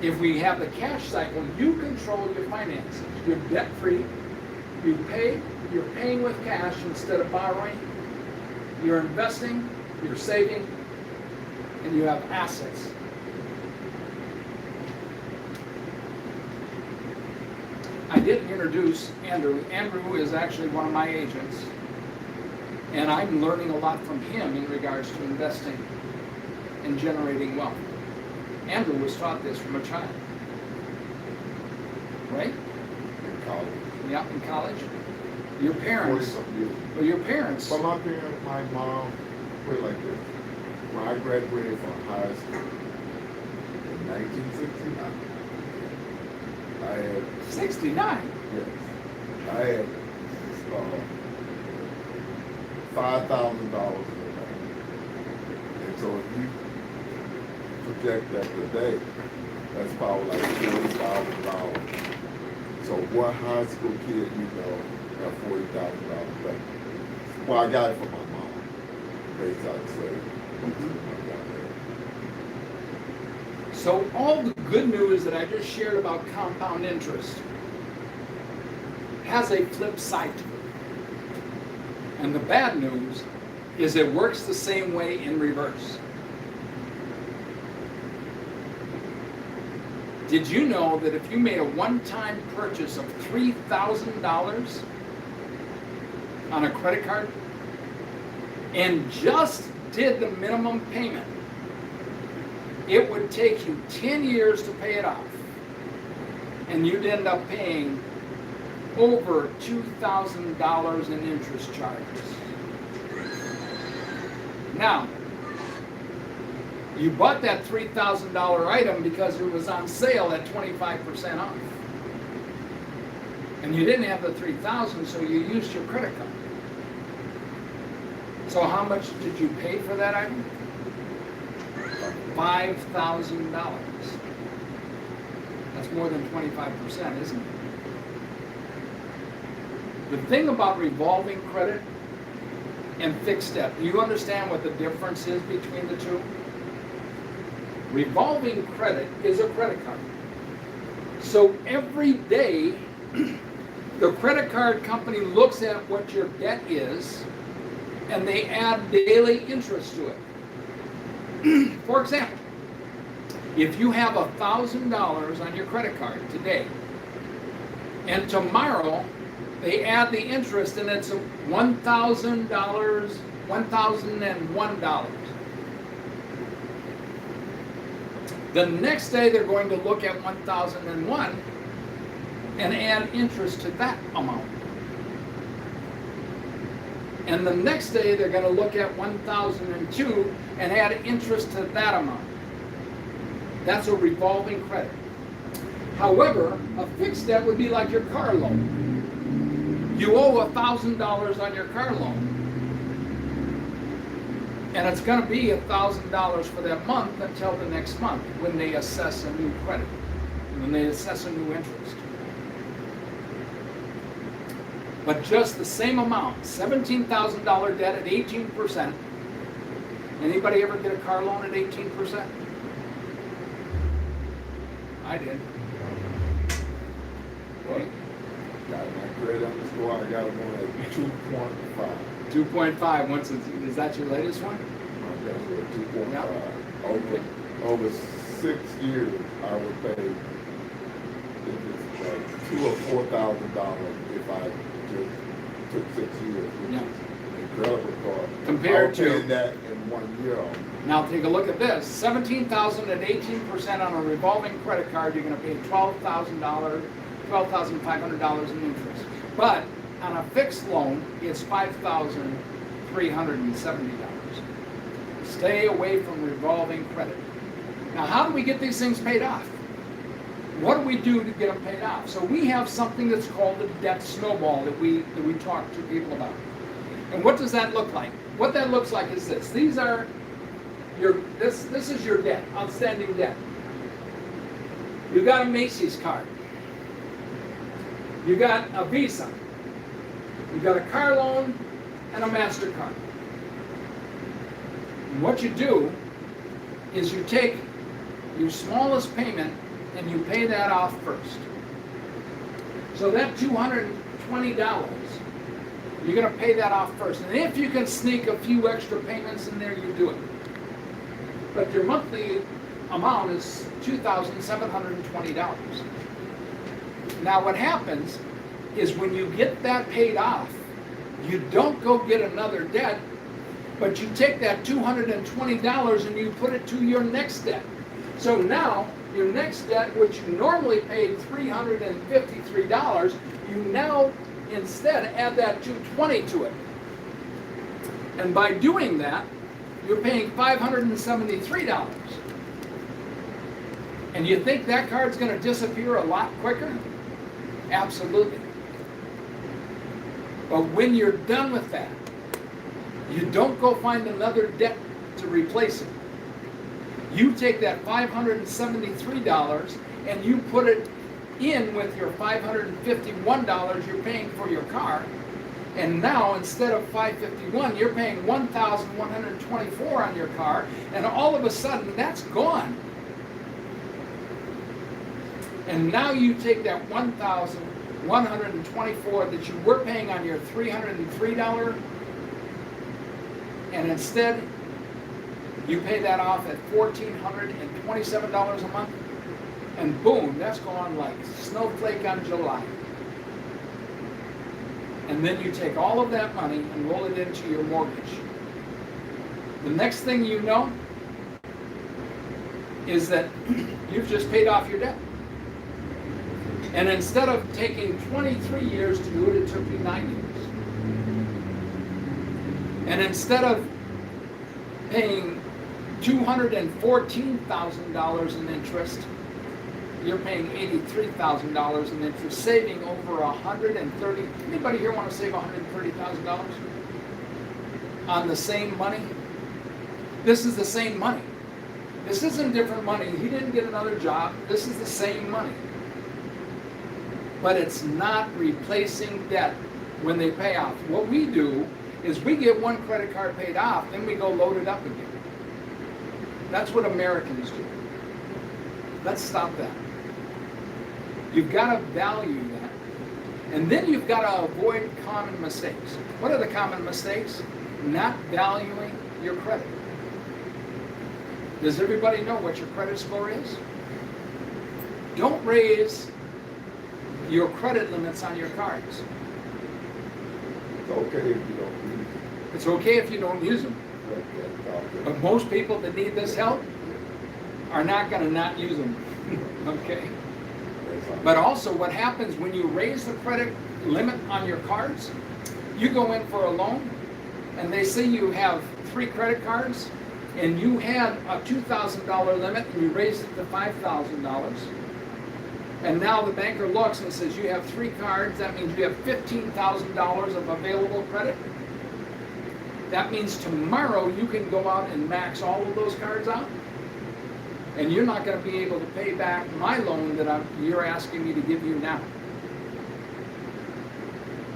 If we have the cash cycle, you control your finances. You're debt-free. You're paying with cash instead of borrowing. You're investing, you're saving, and you have assets. I didn't introduce Andrew. Andrew is actually one of my agents. And I'm learning a lot from him in regards to investing and generating wealth. Andrew was taught this from a child. Right? In college. Yeah, in college. Your parents. 40-something years. Well, your parents. But my parents, my mom, put it like this. When I graduated from high school in 1969, I had 69. yes, I had $5,000 in the bank. And so if you project that today, that's probably like $40,000. So what high school kid you know have $40,000 back? Well, I got it from my mom, based out of slavery. So all the good news that I just shared about compound interest has a flip side to it. And the bad news is it works the same way in reverse. Did you know that if you made a one-time purchase of $3,000 on a credit card and just did the minimum payment, it would take you 10 years to pay it off, and you'd end up paying over $2,000 in interest charges. Now, you bought that $3,000 item because it was on sale at 25% off. And you didn't have the $3,000, so you used your credit card. So how much did you pay for that item? $5,000. That's more than 25%, isn't it? The thing about revolving credit and fixed debt, do you understand what the difference is between the two? Revolving credit is a credit card. So every day, the credit card company looks at what your debt is, and they add daily interest to it. For example, if you have $1,000 on your credit card today, and tomorrow they add the interest and it's $1,000, $1,001. The next day they're going to look at 1,001 and add interest to that amount. And the next day they're going to look at 1,002 and add interest to that amount. That's a revolving credit. However, a fixed debt would be like your car loan. You owe $1,000 on your car loan, and it's going to be $1,000 for that month until the next month when they assess a new credit, when they assess a new interest. But just the same amount, $17,000 debt at 18%. Anybody ever get a car loan at 18%? I did. Okay. Got my credit score, I got them on at 2.5. 2.5. Once is that your latest one? I got it at 2.5. Okay. Over 6 years, I would pay if it's like $2,000 or $4,000 if I just took 6 years. Which Yeah. is incredible car. Compared I'll to- pay that in 1 year. Now take a look at this. $17,000 at 18% on a revolving credit card, you're going to pay $12,500 in interest. But on a fixed loan, it's $5,370. Stay away from revolving credit. Now, how do we get these things paid off? What do we do to get them paid off? So we have something that's called the debt snowball that we talk to people about. And what does that look like? What that looks like is this. These are this is your debt, outstanding debt. You got a Macy's card. You got a Visa. You got a car loan and a MasterCard. And what you do is you take your smallest payment and you pay that off first. So that $220, you're going to pay that off first. And if you can sneak a few extra payments in there, you do it. But your monthly amount is $2,720. Now what happens is when you get that paid off, you don't go get another debt, but you take that $220 and you put it to your next debt. So now your next debt, which you normally paid $353, you now instead add that $220 to it. And by doing that, you're paying $573. And you think that card's going to disappear a lot quicker? Absolutely. But when you're done with that, you don't go find another debt to replace it. You take that $573 and you put it in with your $551 you're paying for your car, And now, instead of $551, you're paying $1,124 on your car, and all of a sudden, that's gone. And now you take that $1,124 that you were paying on your $303, and instead, you pay that off at $1,427 a month, and boom, that's gone like snowflake on July. And then you take all of that money and roll it into your mortgage. The next thing you know is that you've just paid off your debt. And instead of taking 23 years to do it, it took you 9 years. And instead of paying $214,000 in interest, you're paying $83,000 in interest, saving over $130,000. Anybody here want to save $130,000 on the same money? This is the same money. This isn't different money. He didn't get another job. This is the same money. But it's not replacing debt when they pay off. What we do is we get one credit card paid off, then we go load it up again. That's what Americans do. Let's stop that. You've got to value that. And then you've got to avoid common mistakes. What are the common mistakes? Not valuing your credit. Does everybody know what your credit score is? Don't raise your credit limits on your cards. It's okay if you don't use it. It's okay if you don't use them. But most people that need this help are not going to not use them. Okay? But also what happens when you raise the credit limit on your cards, you go in for a loan and they say you have 3 credit cards and you had a $2,000 limit and you raised it to $5,000. And now the banker looks and says you have 3 cards, that means you have $15,000 of available credit. That means tomorrow you can go out and max all of those cards out. And you're not going to be able to pay back my loan that you're asking me to give you now.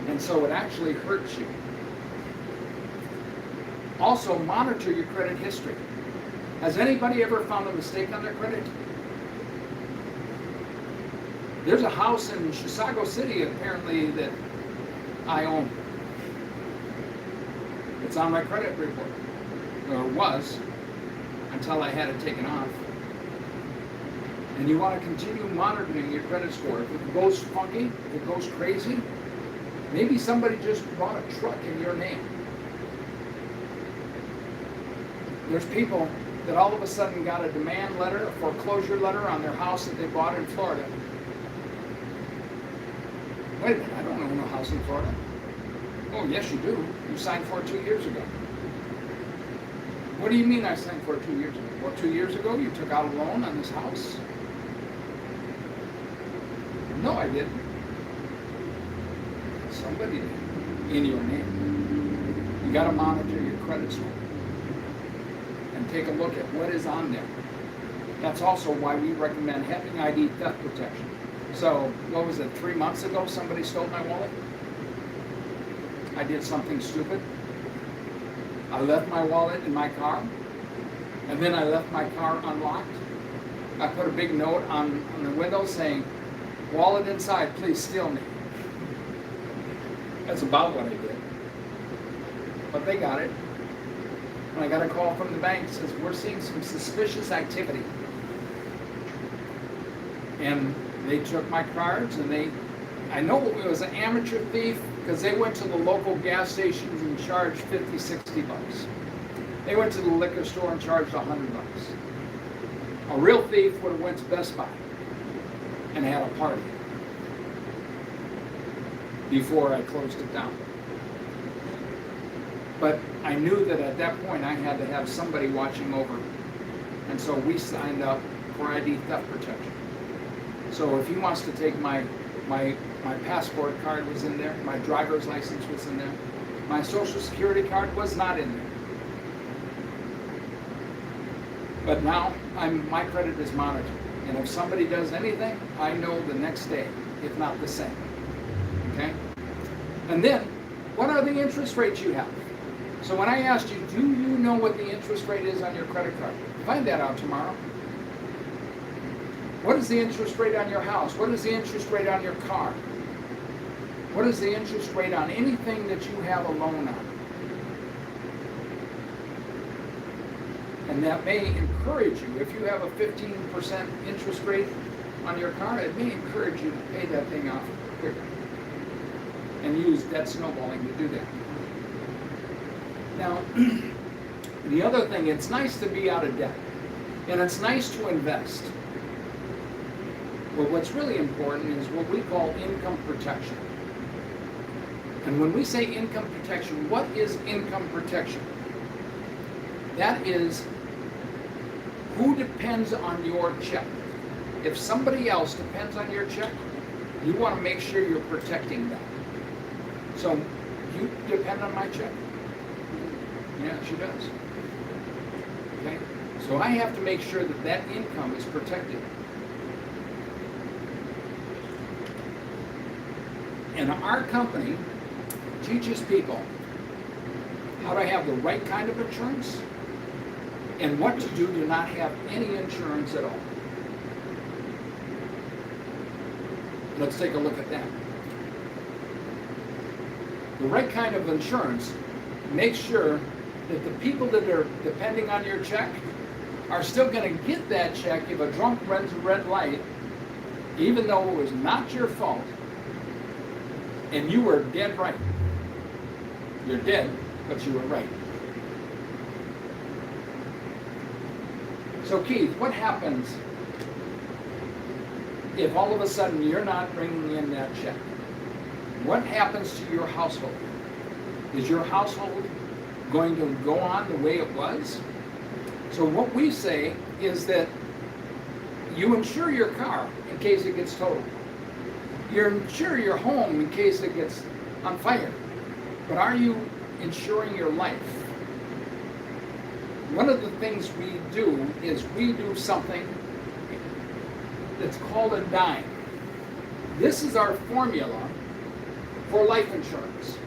And so it actually hurts you. Also, monitor your credit history. Has anybody ever found a mistake on their credit? There's a house in Chisago City, apparently, that I own. It's on my credit report, or was, until I had it taken off. And you want to continue monitoring your credit score. If it goes funky, if it goes crazy, maybe somebody just bought a truck in your name. There's people that all of a sudden got a demand letter, a foreclosure letter on their house that they bought in Florida. Wait a minute, I don't own a house in Florida. Oh, yes, you do. You signed for it 2 years ago. What do you mean I signed for it 2 years ago? Well, 2 years ago you took out a loan on this house? No, I didn't. Somebody did, in your name. You got to monitor your credit score and take a look at what is on there. That's also why we recommend having ID theft protection. So, what was it, 3 months ago somebody stole my wallet? I did something stupid. I left my wallet in my car, and then I left my car unlocked. I put a big note on the window saying, "Wallet inside, please steal me." That's about what I did. But they got it. And I got a call from the bank that says, "We're seeing some suspicious activity." And they took my cards, and I know it was an amateur thief because they went to the local gas stations and charged $50, $60. They went to the liquor store and charged $100. A real thief would have went to Best Buy and had a party before I closed it down. But I knew that at that point I had to have somebody watching over. And so we signed up for ID theft protection. So if he wants to take my passport card was in there, my driver's license was in there, my social security card was not in there. But now my credit is monitored. And if somebody does anything, I know the next day, if not the same. Okay? And then What are the interest rates you have? So when I asked you, do you know what the interest rate is on your credit card? Find that out tomorrow. What is the interest rate on your house? What is the interest rate on your car? What is the interest rate on anything that you have a loan on? And that may encourage you, if you have a 15% interest rate on your car, it may encourage you to pay that thing off quicker and use debt snowballing to do that. Now, the other thing, it's nice to be out of debt, and it's nice to invest. But what's really important is what we call income protection. And when we say income protection, what is income protection? That is who depends on your check. If somebody else depends on your check, you want to make sure you're protecting them. So, you depend on my check? Yeah, she does. Okay? So I have to make sure that that income is protected. And our company teaches people how to have the right kind of insurance and what to do to not have any insurance at all. Let's take a look at that. The right kind of insurance makes sure that the people that are depending on your check are still going to get that check if a drunk runs a red light, even though it was not your fault, and you were dead right. You're dead, but you were right. So Keith, what happens if all of a sudden you're not bringing in that check? What happens to your household? Is your household going to go on the way it was? So what we say is that you insure your car in case it gets totaled. You insure your home in case it gets on fire. But are you insuring your life? One of the things we do is we do something that's called a DIME. This is our formula for life insurance.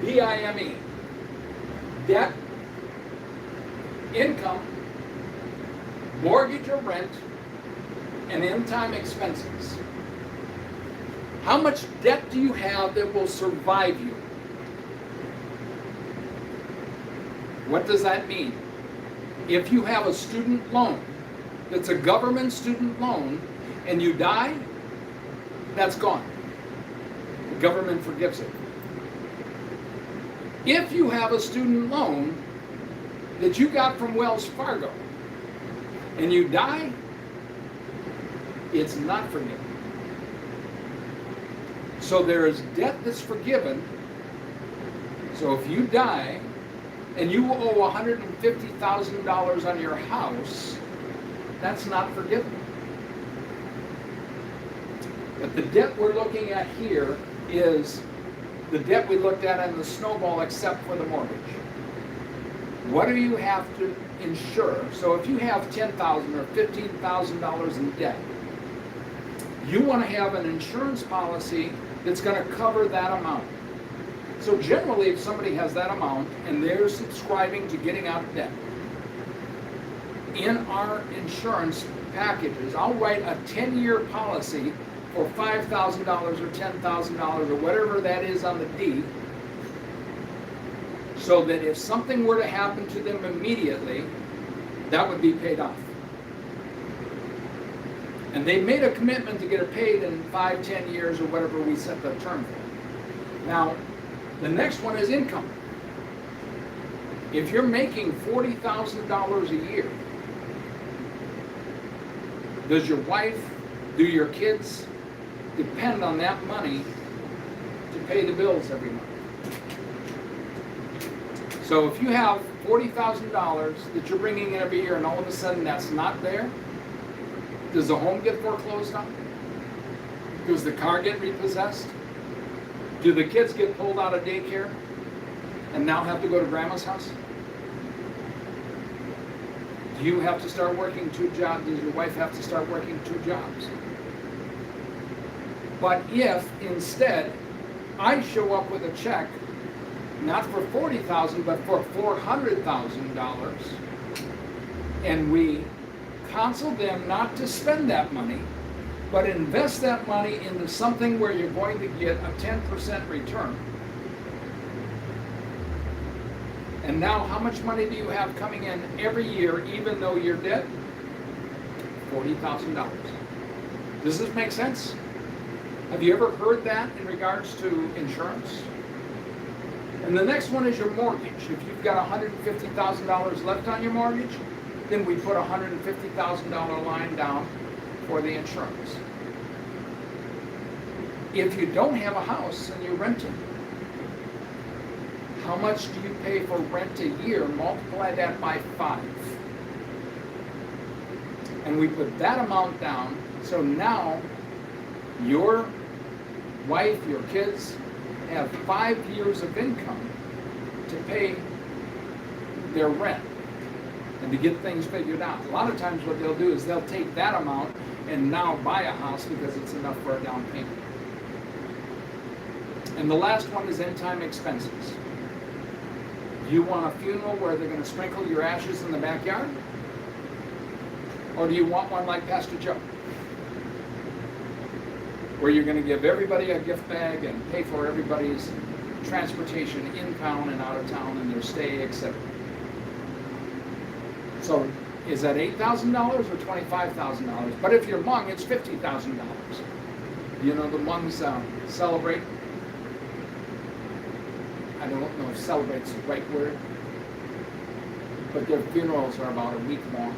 DIME. Debt, income, mortgage or rent, and end-time expenses. How much debt do you have that will survive you? What does that mean? If you have a student loan that's a government student loan and you die, that's gone. The government forgives it. If you have a student loan that you got from Wells Fargo and you die, it's not forgiven. So there is debt that's forgiven. So if you die and you owe $150,000 on your house, that's not forgiven. But the debt we're looking at here is the debt we looked at in the snowball except for the mortgage. What do you have to insure? So if you have $10,000 or $15,000 in debt, you want to have an insurance policy that's going to cover that amount. So generally, if somebody has that amount and they're subscribing to getting out of debt, in our insurance packages, I'll write a 10-year policy for $5,000 or $10,000 or whatever that is on the deed, so that if something were to happen to them immediately, that would be paid off. And they made a commitment to get it paid in 5, 10 years or whatever we set the term for. Now, the next one is income. If you're making $40,000 a year, does your wife, do your kids depend on that money to pay the bills every month? So if you have $40,000 that you're bringing in every year and all of a sudden that's not there, does the home get foreclosed on? Does the car get repossessed? Do the kids get pulled out of daycare and now have to go to grandma's house? Do you have to start working 2 jobs? Does your wife have to start working 2 jobs? But if instead I show up with a check, not for $40,000, but for $400,000, and we counsel them not to spend that money, but invest that money into something where you're going to get a 10% return. And now how much money do you have coming in every year, even though you're dead? $40,000. Does this make sense? Have you ever heard that in regards to insurance? And the next one is your mortgage. If you've got $150,000 left on your mortgage, then we put a $150,000 line down for the insurance. If you don't have a house and you're renting, how much do you pay for rent a year? Multiply that by 5. And we put that amount down, so now your wife, your kids have 5 years of income to pay their rent and to get things figured out. A lot of times what they'll do is they'll take that amount and now buy a house because it's enough for a down payment. And the last one is end-time expenses. Do you want a funeral where they're going to sprinkle your ashes in the backyard? Or do you want one like Pastor Joe? Where you're going to give everybody a gift bag and pay for everybody's transportation in town and out of town and their stay, etc. So is that $8,000 or $25,000? But if you're Hmong, it's $50,000. You know the Hmongs celebrate. I don't know if celebrate's the right word, but their funerals are about a week long.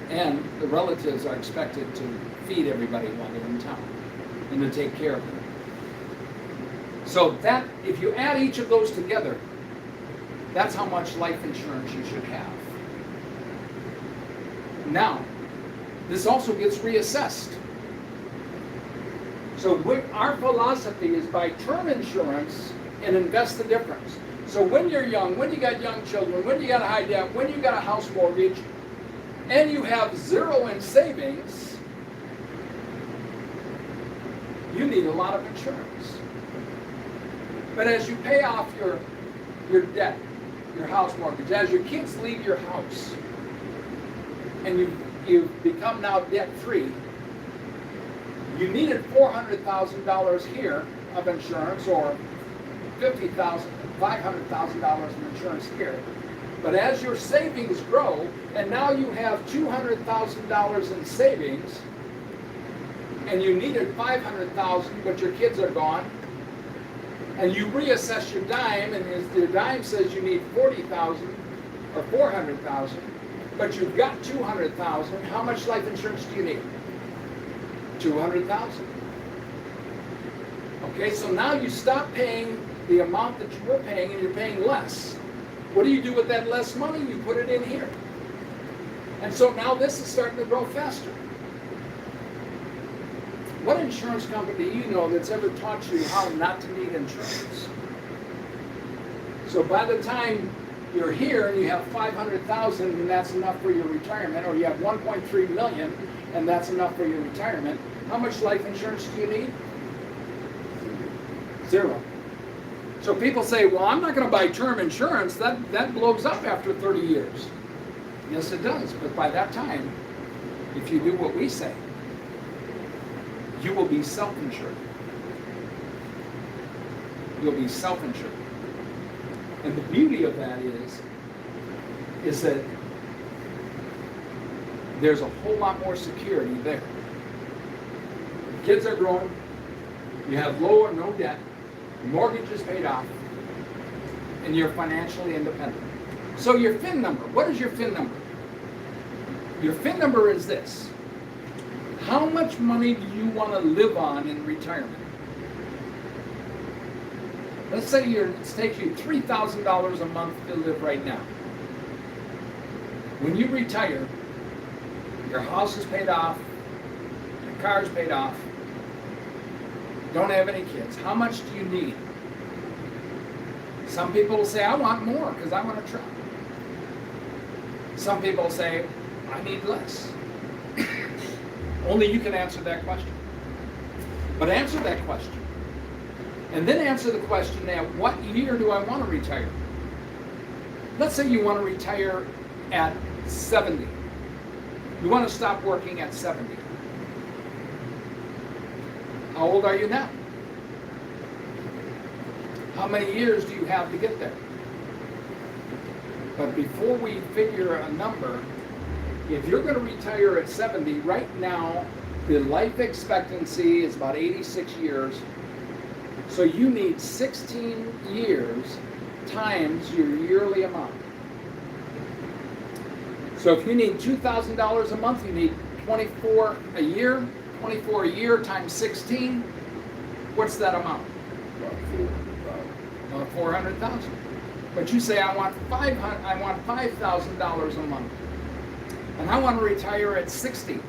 And the relatives are expected to feed everybody while they're in town and to take care of them. So that, if you add each of those together, that's how much life insurance you should have. Now, this also gets reassessed. So our philosophy is buy term insurance and invest the difference. So when you're young, when you got young children, when you got a high debt, when you got a house mortgage, and you have 0 in savings, you need a lot of insurance. But as you pay off your debt, your house mortgage, as your kids leave your house, and you become now debt-free, you needed $400,000 here of insurance, or $500,000 of insurance here. But as your savings grow, and now you have $200,000 in savings, and you needed $500,000, but your kids are gone, and you reassess your dime, and your dime says you need $40,000 or $400,000, but you've got $200,000, how much life insurance do you need? $200,000. Okay, so now you stop paying the amount that you were paying, and you're paying less. What do you do with that less money? You put it in here. And so now this is starting to grow faster. What insurance company do you know that's ever taught you how not to need insurance? So by the time you're here and you have $500,000 and that's enough for your retirement, or you have $1.3 million and that's enough for your retirement, how much life insurance do you need? 0. So people say, well, I'm not going to buy term insurance. That blows up after 30 years. Yes, it does. But by that time, if you do what we say, you will be self-insured. You'll be self-insured. And the beauty of that is that there's a whole lot more security there. The kids are growing. You have low or no debt. The mortgage is paid off. And you're financially independent. So your FIN number, what is your FIN number? Your FIN number is this. How much money do you want to live on in retirement? Let's say it takes you $3,000 a month to live right now. When you retire, your house is paid off, your car is paid off, don't have any kids. How much do you need? Some people will say, I want more because I want to travel. Some people say, I need less. Only you can answer that question. But answer that question. And then answer the question, now, what year do I want to retire? Let's say you want to retire at 70. You want to stop working at 70. How old are you now? How many years do you have to get there? But before we figure a number, if you're going to retire at 70, right now, the life expectancy is about 86 years. So you need 16 years times your yearly amount. So if you need $2,000 a month, you need 24 a year. 24 a year times 16. What's that amount? About 400,000. 400,000. But you say I want $5,000 a month, and I want to retire at 60.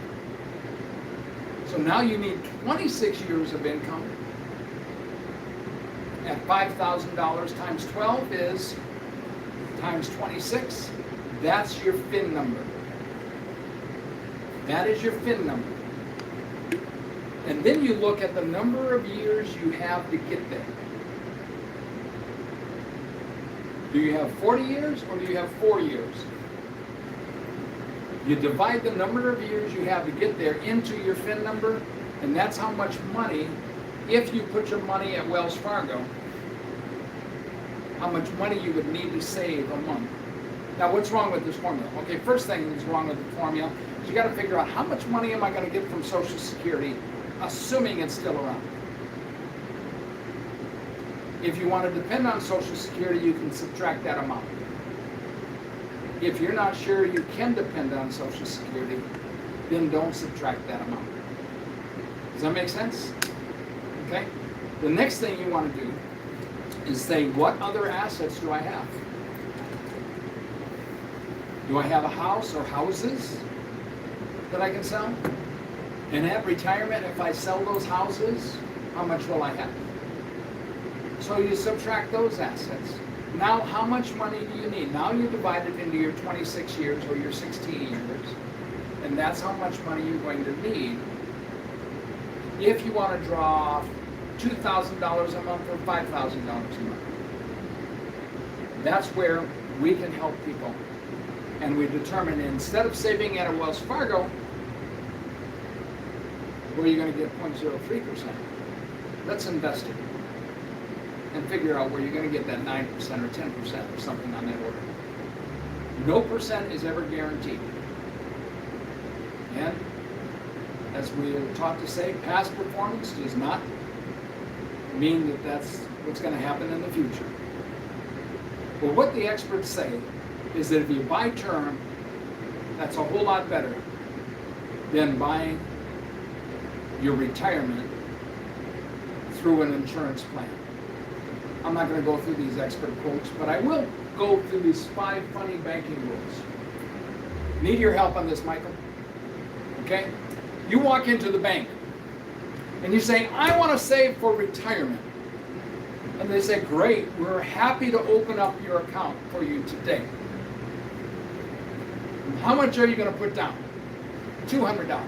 So now you need 26 years of income. At $5,000 times 12 is times 26. That's your FIN number. That is your FIN number. And then you look at the number of years you have to get there. Do you have 40 years or do you have 4 years? You divide the number of years you have to get there into your FIN number, and that's how much money, if you put your money at Wells Fargo, how much money you would need to save a month. Now, what's wrong with this formula? Okay, first thing that's wrong with the formula is you got to figure out how much money am I going to get from Social Security, assuming it's still around. If you want to depend on Social Security, you can subtract that amount. If you're not sure you can depend on Social Security, then don't subtract that amount. Does that make sense? Okay? The next thing you want to do is say, what other assets do I have? Do I have a house or houses that I can sell? And at retirement, if I sell those houses, how much will I have? So you subtract those assets. Now, how much money do you need? Now you divide it into your 26 years or your 16 years, and that's how much money you're going to need if you want to draw $2,000 a month or $5,000 a month. That's where we can help people. And we determine, instead of saving at a Wells Fargo, where you're going to get 0.03%, let's invest it and figure out where you're going to get that 9% or 10% or something on that order. No percent is ever guaranteed. And as we are taught to say, past performance does not mean that that's what's going to happen in the future. But what the experts say is that if you buy term, that's a whole lot better than buying your retirement through an insurance plan. I'm not going to go through these expert quotes, but I will go through these 5 funny banking rules. Need your help on this, Michael? Okay? You walk into the bank and you say, I want to save for retirement. And they say, great, we're happy to open up your account for you today. How much are you going to put down? $200. Okay.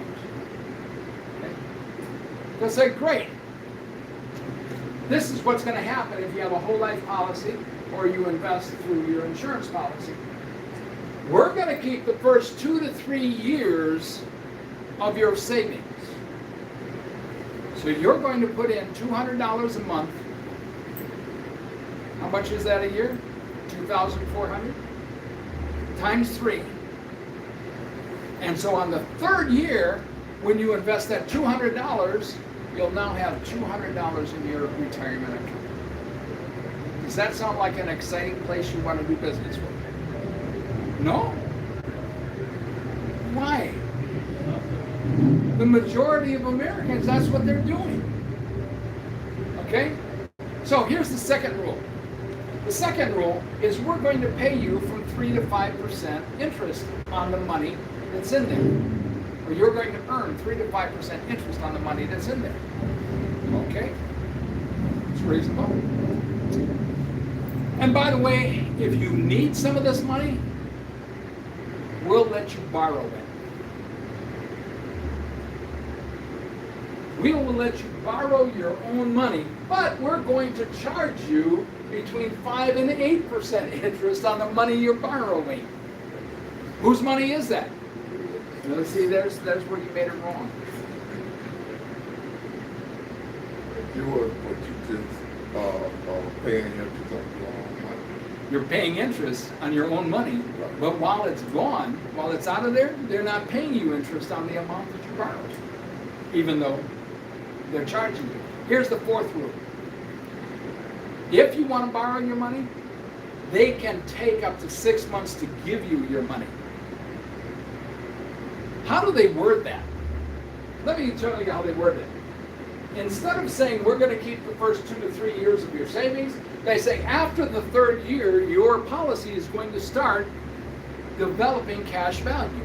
They'll say, great. This is what's going to happen if you have a whole life policy or you invest through your insurance policy. We're going to keep the first 2 to 3 years of your savings. So you're going to put in $200 a month. How much is that a year? $2,400 times 3. And so on the 3rd year, when you invest that $200, you'll now have $200 in your retirement account. Does that sound like an exciting place you want to do business with? No? Why? The majority of Americans, that's what they're doing. Okay? So here's the second rule. The second rule is we're going to pay you from 3 to 5% interest on the money that's in there. Or you're going to earn 3 to 5% interest on the money that's in there. Okay? It's reasonable. And by the way, if you need some of this money, we'll let you borrow it. We will let you borrow your own money, but we're going to charge you between 5 and 8% interest on the money you're borrowing. Whose money is that? Now, see, there's where you made it wrong. You were, but you just, paying interest on your own money. You're paying interest on your own money, Right. but while it's gone, while it's out of there, they're not paying you interest on the amount that you borrowed, even though they're charging you. Here's the fourth rule. If you want to borrow your money, they can take up to 6 months to give you your money. How do they word that? Let me tell you how they word it. Instead of saying we're going to keep the first 2 to 3 years of your savings, they say after the third year, your policy is going to start developing cash value.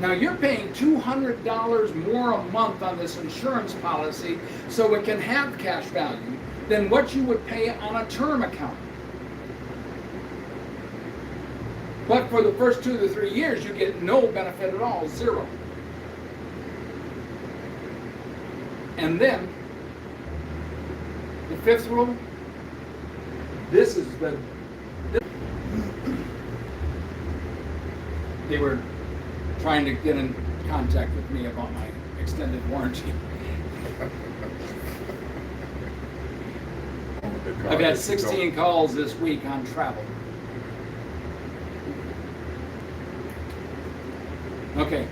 Now you're paying $200 more a month on this insurance policy so it can have cash value than what you would pay on a term account. But for the first 2 to 3 years, you get no benefit at all, zero. And then, the fifth rule, this is they were trying to get in contact with me about my extended warranty. I've had 16 calls this week on travel. Okay,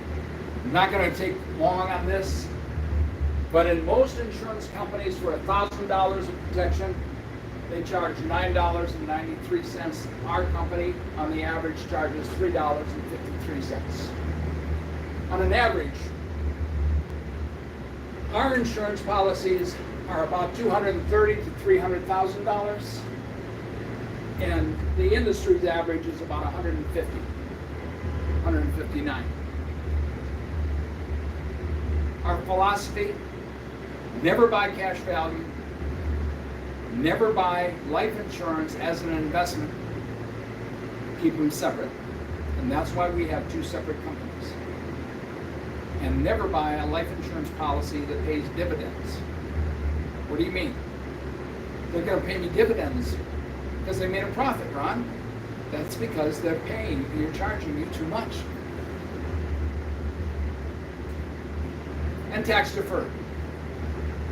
I'm not going to take long on this, but in most insurance companies for $1,000 of protection, they charge $9.93. Our company, on the average, charges $3.53. On an average, our insurance policies are about $230,000 to $300,000, and the industry's average is about $159,000. Our philosophy: never buy cash value, never buy life insurance as an investment. Keep them separate. And that's why we have 2 separate companies. And never buy a life insurance policy that pays dividends. What do you mean? They're going to pay me dividends because they made a profit, Ron. That's because you're charging me too much. And tax deferred.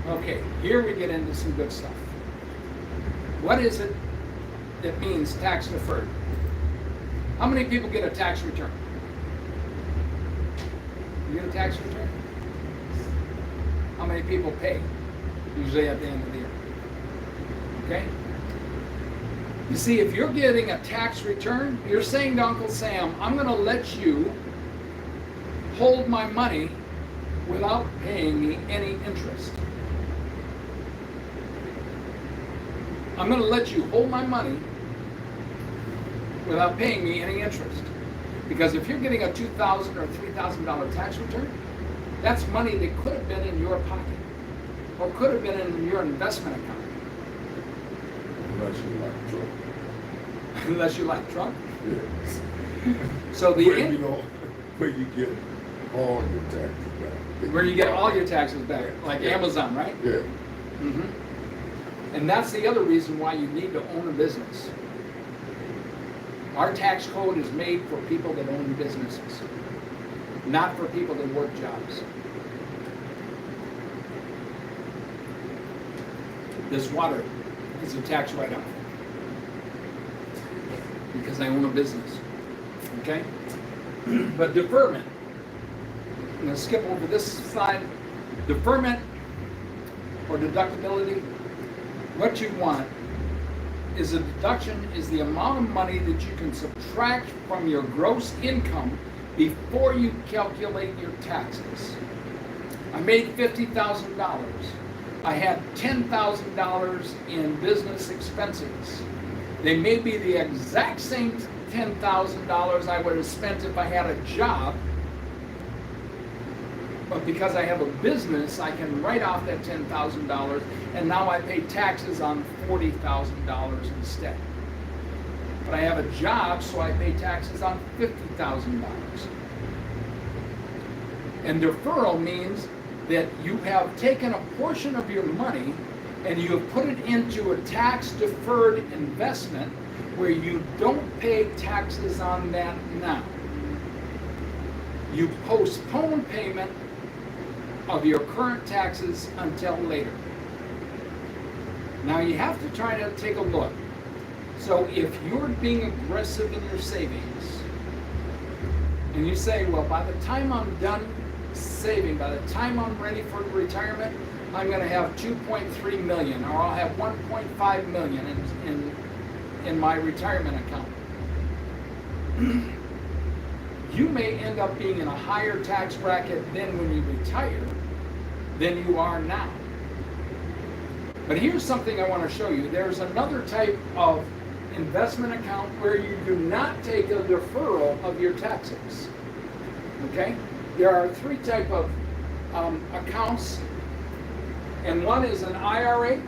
Okay, here we get into some good stuff. What is it that means tax deferred? How many people get a tax return? You get a tax return? How many people pay? Usually at the end of the year. Okay? You see, if you're getting a tax return, you're saying to Uncle Sam, I'm going to let you hold my money without paying me any interest. I'm going to let you hold my money without paying me any interest. Because if you're getting a $2,000 or $3,000 tax return, that's money that could have been in your pocket or could have been in your investment account. Unless you like Trump. Unless you like Trump. Yes. So Where you get all your taxes back. where you get all your taxes back, like Amazon, right? Yeah. Mm-hmm. And that's the other reason why you need to own a business. Our tax code is made for people that own businesses, not for people that work jobs. This water is a tax write-off because I own a business. Okay? But deferment, I'm going to skip over this slide. Deferment or deductibility, what you want is a deduction is the amount of money that you can subtract from your gross income before you calculate your taxes. I made $50,000. I had $10,000 in business expenses. They may be the exact same $10,000 I would have spent if I had a job, but because I have a business, I can write off that $10,000, and now I pay taxes on $40,000 instead. But I have a job, so I pay taxes on $50,000. And deferral means that you have taken a portion of your money and you have put it into a tax-deferred investment where you don't pay taxes on that now. You postpone payment of your current taxes until later. Now you have to try to take a look. So if you're being aggressive in your savings, and you say, well, by the time I'm done saving, by the time I'm ready for retirement, I'm going to have 2.3 million, or I'll have 1.5 million in my retirement account. You may end up being in a higher tax bracket then when you retire than you are now. But here's something I want to show you. There's another type of investment account where you do not take a deferral of your taxes. Okay? There are three types of accounts, and one is an IRA,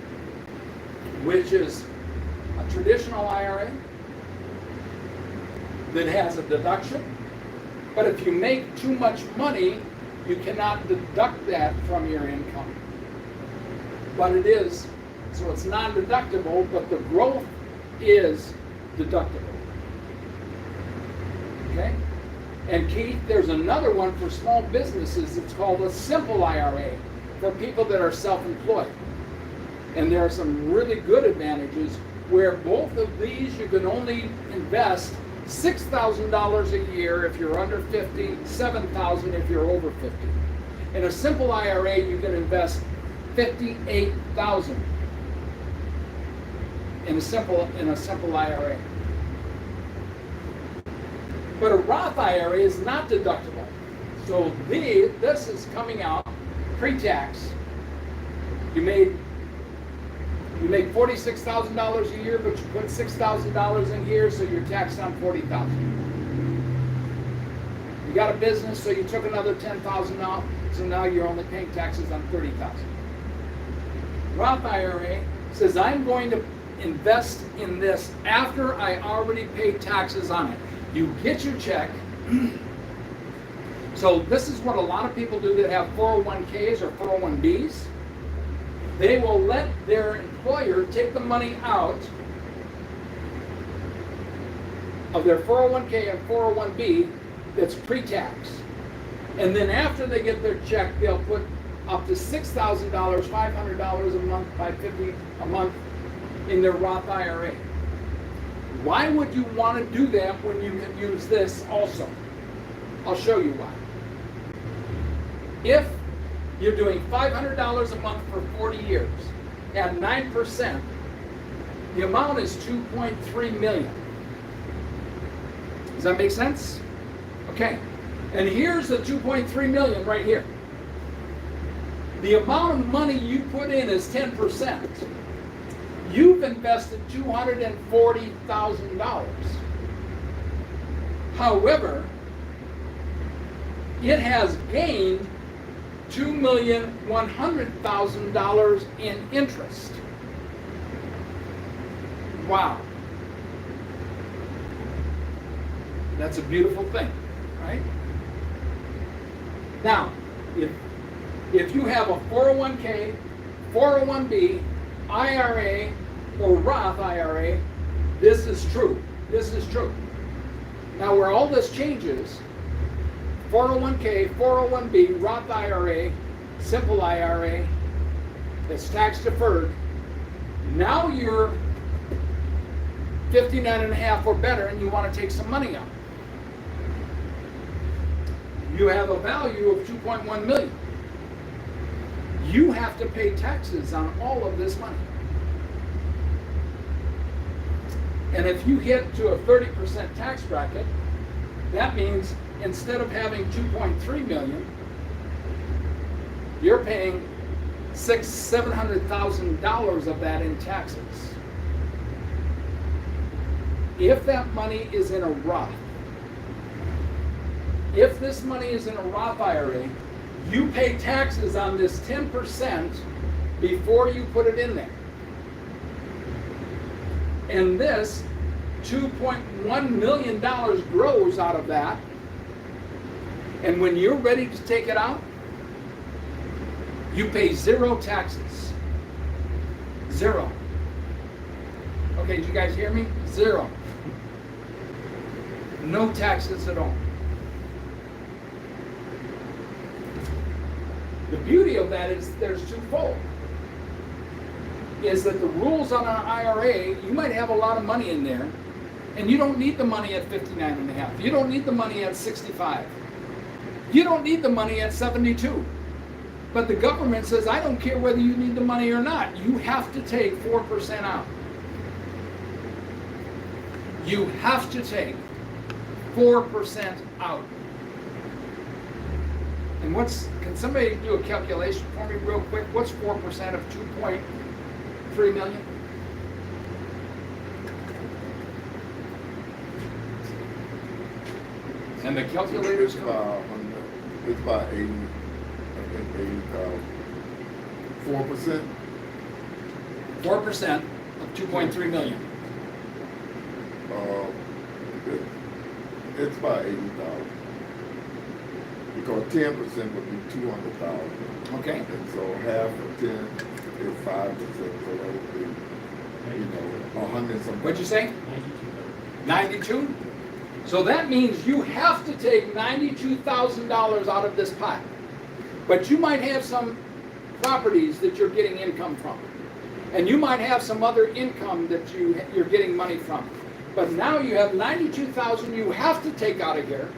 which is a traditional IRA that has a deduction. But if you make too much money, you cannot deduct that from your income. But it is, so it's non-deductible, but the growth is deductible. Okay? And Keith, there's another one for small businesses. It's called a simple IRA for people that are self-employed. And there are some really good advantages where both of these you can only invest $6,000 a year if you're under 50, $7,000 if you're over 50. In a simple IRA, you can invest $58,000 in a simple IRA. But a Roth IRA is not deductible. So this is coming out pre-tax. You make $46,000 a year, but you put $6,000 in here, so you're taxed on $40,000. You got a business, so you took another $10,000 off, so now you're only paying taxes on $30,000. Roth IRA says, I'm going to invest in this after I already paid taxes on it. You get your check. So this is what a lot of people do that have 401ks or 401bs. They will let their employer take the money out of their 401k and 401b that's pre-tax. And then after they get their check, they'll put up to $6,000, $500 a month, $550 a month in their Roth IRA. Why would you want to do that when you can use this also? I'll show you why. If you're doing $500 a month for 40 years at 9%, the amount is $2.3 million. Does that make sense? Okay. And here's the $2.3 million right here. The amount of money you put in is 10%. You've invested $240,000. However, it has gained $2,100,000 in interest. Wow. That's a beautiful thing, right? Now, if you have a 401k, 401b, IRA, or Roth IRA, this is true. This is true. Now, where all this changes, 401k, 401b, Roth IRA, simple IRA, that's tax deferred, now you're 59 and a half or better and you want to take some money out. You have a value of 2.1 million. You have to pay taxes on all of this money. And if you hit to a 30% tax bracket, that means instead of having 2.3 million, you're paying $700,000 of that in taxes. If that money is in a Roth, if this money is in a Roth IRA, you pay taxes on this 10% before you put it in there. And this $2.1 million grows out of that. And when you're ready to take it out, you pay 0 taxes. 0. Okay, did you guys hear me? 0. No taxes at all. The beauty of that is there's twofold. Is that the rules on an IRA, you might have a lot of money in there, and you don't need the money at 59 and a half. You don't need the money at 65. You don't need the money at 72. But the government says, I don't care whether you need the money or not. You have to take 4% out. You have to take 4% out. And can somebody do a calculation for me real quick? What's 4% of 2.3 million? And the calculators It's come. about 100, it's about 80, I think 80,000. 4%? 4% of 2.3 million. It's about 80,000. Because 10% would be 200,000. Okay? And so half of 10 is 5%, so that would be, 100 something. What'd you say? 92? So that means you have to take $92,000 out of this pot. But you might have some properties that you're getting income from. And you might have some other income that you're getting money from. But now you have $92,000 you have to take out of here.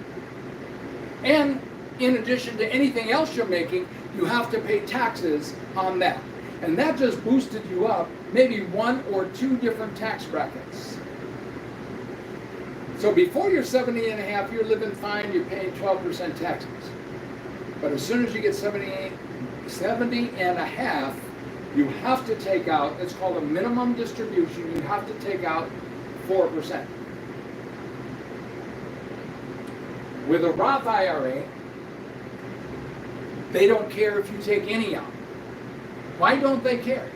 And in addition to anything else you're making, you have to pay taxes on that. And that just boosted you up maybe 1 or 2 different tax brackets. So before you're 70 and a half, you're living fine, you're paying 12% taxes. But as soon as you get 70 and a half, you have to take out, it's called a minimum distribution, you have to take out 4%. With a Roth IRA, they don't care if you take any out. Why don't they care?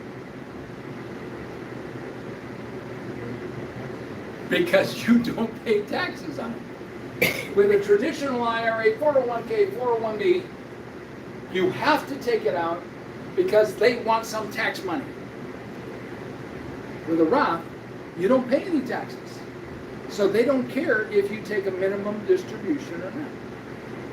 Because you don't pay taxes on it. With a traditional IRA, 401k, 401b, you have to take it out because they want some tax money. With a Roth, you don't pay any taxes. So they don't care if you take a minimum distribution or not.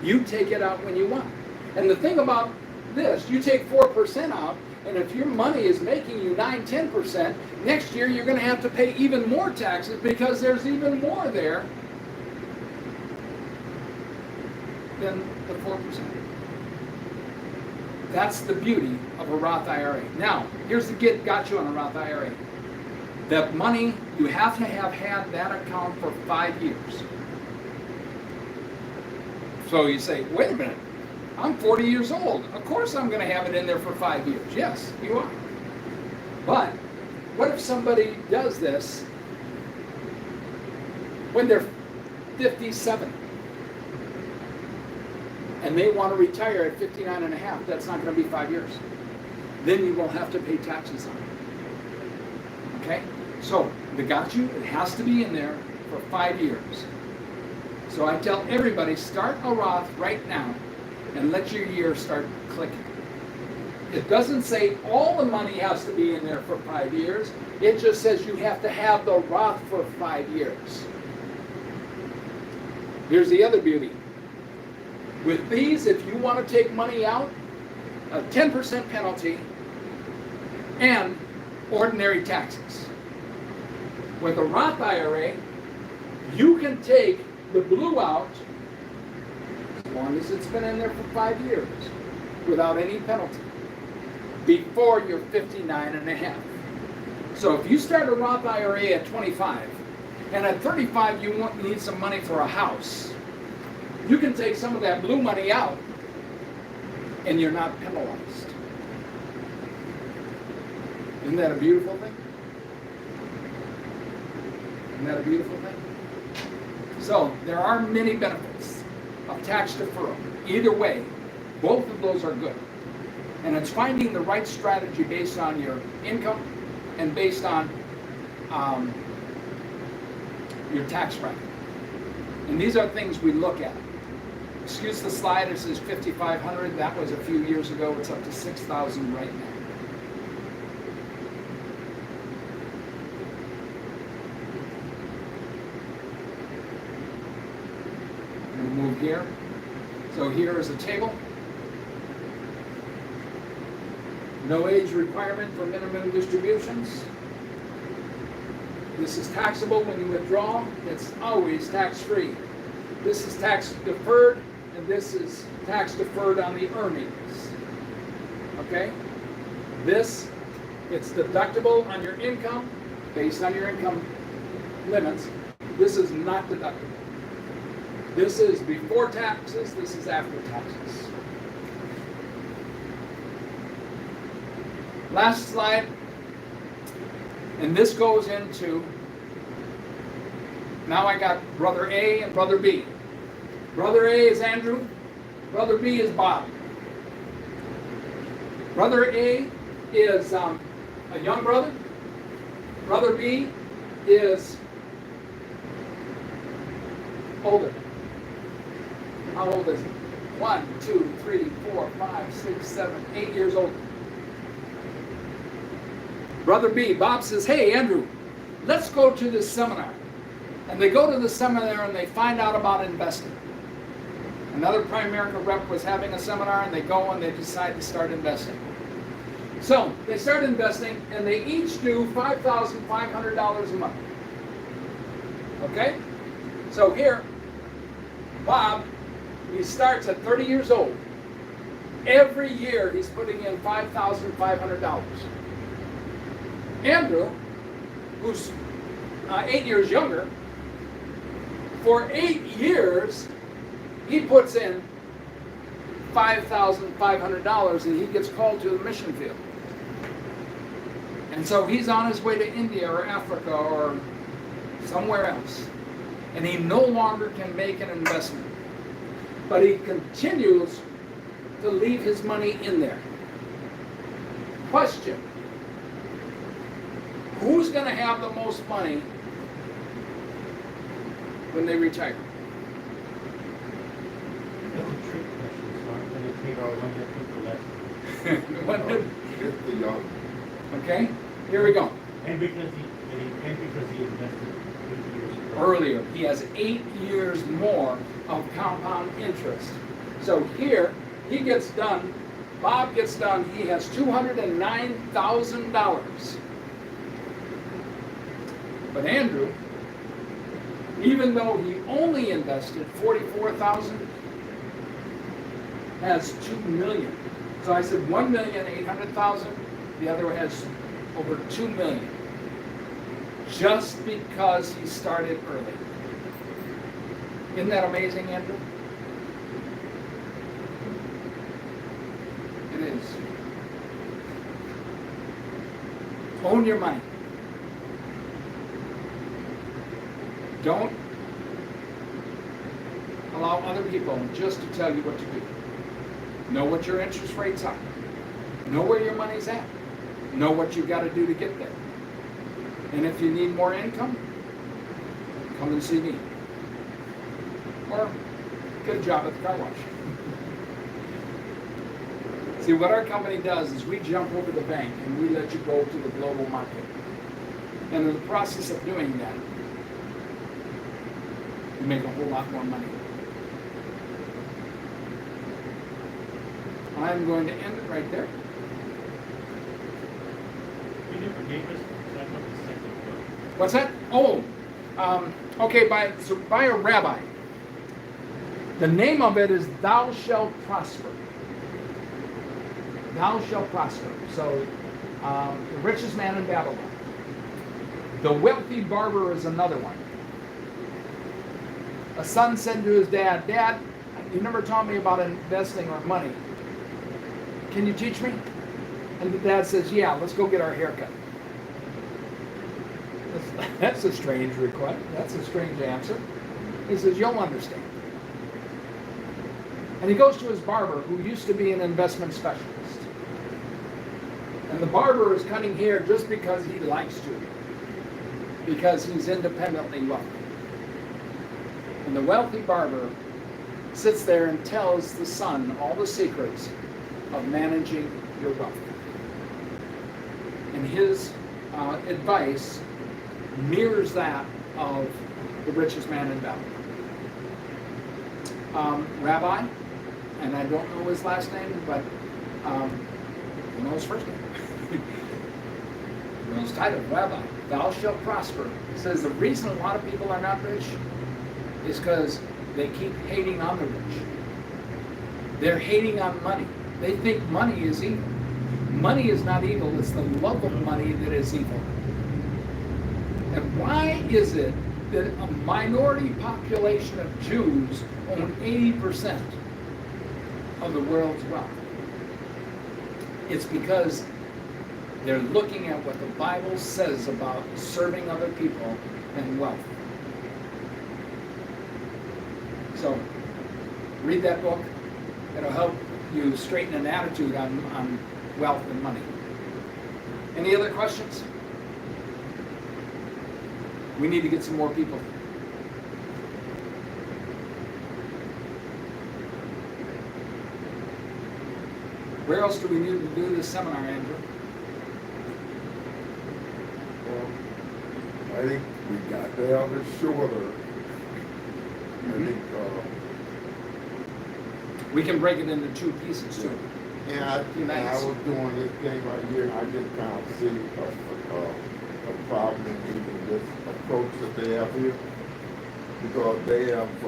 You take it out when you want. And the thing about this, you take 4% out, and if your money is making you 9-10%, next year you're going to have to pay even more taxes because there's even more there than the 4%. That's the beauty of a Roth IRA. Now, here's the got you on a Roth IRA. That money, you have to have had that account for 5 years. So you say, wait a minute, I'm 40 years old. Of course I'm going to have it in there for 5 years. Yes, you are. But what if somebody does this when they're 57 and they want to retire at 59 and a half? That's not going to be 5 years. Then you will have to pay taxes on it. Okay? So, the got you, it has to be in there for 5 years. So I tell everybody, start a Roth right now and let your year start clicking. It doesn't say all the money has to be in there for 5 years. It just says you have to have the Roth for 5 years. Here's the other beauty. With these, if you want to take money out, a 10% penalty and ordinary taxes. With a Roth IRA, you can take the blue out as long as it's been in there for 5 years without any penalty before you're 59 and a half. So if you start a Roth IRA at 25 and at 35 you need some money for a house, you can take some of that blue money out and you're not penalized. Isn't that a beautiful thing? Isn't that a beautiful thing? So there are many benefits of tax deferral. Either way, both of those are good. And it's finding the right strategy based on your income and based on your tax bracket. And these are things we look at. excuse the slide, it says 5,500. That was a few years ago. It's up to 6,000 right now. We'll move here. So here is a table. No age requirement for minimum distributions. This is taxable when you withdraw. It's always tax-free. This is tax deferred, and this is tax deferred on the earnings. Okay? This, it's deductible on your income, based on your income limits. This is not deductible. This is before taxes, this is after taxes. Last slide, and this goes into, now I got brother A and brother B. Brother A is Andrew, brother B is Bob. Brother A is a young brother. Brother B is older. How old is he? 1, 2, 3, 4, 5, 6, 7, 8 years old. Brother B, Bob says, hey, Andrew, let's go to this seminar. And they go to the seminar and they find out about investing. Another Primerica rep was having a seminar and they go and they decide to start investing. So they start investing and they each do $5,500 a month. Okay? So here, Bob, he starts at 30 years old. Every year he's putting in $5,500. Andrew, who's 8 years younger, for 8 years he puts in $5,500 and he gets called to the mission field. And so he's on his way to India or Africa or somewhere else. And he no longer can make an investment. But he continues to leave his money in there. Question: who's going to have the most money when they retire? That's a trick question, so I'm gonna take our one that people left. It's the young. Okay, here we go. And because he invested 8 years ago. Earlier, he has 8 years more of compound interest. So here, he gets done, Bob gets done, he has $209,000. But Andrew, even though he only invested $44,000, has $2 million. So I said $1,800,000, the other one has over $2 million. Just because he started early. Isn't that amazing, Andrew? It is. Own your money. Don't allow other people just to tell you what to do. Know what your interest rates are. Know where your money's at. Know what you got to do to get there. And if you need more income, come and see me. Or get a job at the car wash. See, what our company does is we jump over the bank and we let you go to the global market. And in the process of doing that, you make a whole lot more money. I'm going to end it right there. You never gave us that one the second book. What's that? Oh, okay, by a rabbi. The name of it is Thou Shalt Prosper. Thou shalt prosper. So, the richest man in Babylon. The wealthy barber is another one. A son said to his dad, Dad, you never taught me about investing or money. Can you teach me? And the dad says, yeah, let's go get our haircut. That's a strange request. That's a strange answer. He says, you'll understand. And he goes to his barber, who used to be an investment specialist. And the barber is cutting hair just because he likes to, because he's independently wealthy. And the wealthy barber sits there and tells the son all the secrets of managing your wealth. And his advice mirrors that of the richest man in Babylon. Rabbi, and I don't know his last name, but I know his first name. He's titled Rabbi, thou shalt prosper. Says the reason a lot of people are not rich is because they keep hating on the rich. They're hating on money. They think money is evil. Money is not evil, it's the love of money that is evil. And why is it that a minority population of Jews own 80% of the world's wealth? It's because they're looking at what the Bible says about serving other people and wealth. So, read that book. It'll help you straighten an attitude on wealth and money. Any other questions? We need to get some more people. Where else do we need to do this seminar, Andrew? Well, I think we got there a bit shorter. I think, We can break it into two pieces too. and I was doing this thing right here, I just kind of see a problem in even this approach that they have here. Because they have, for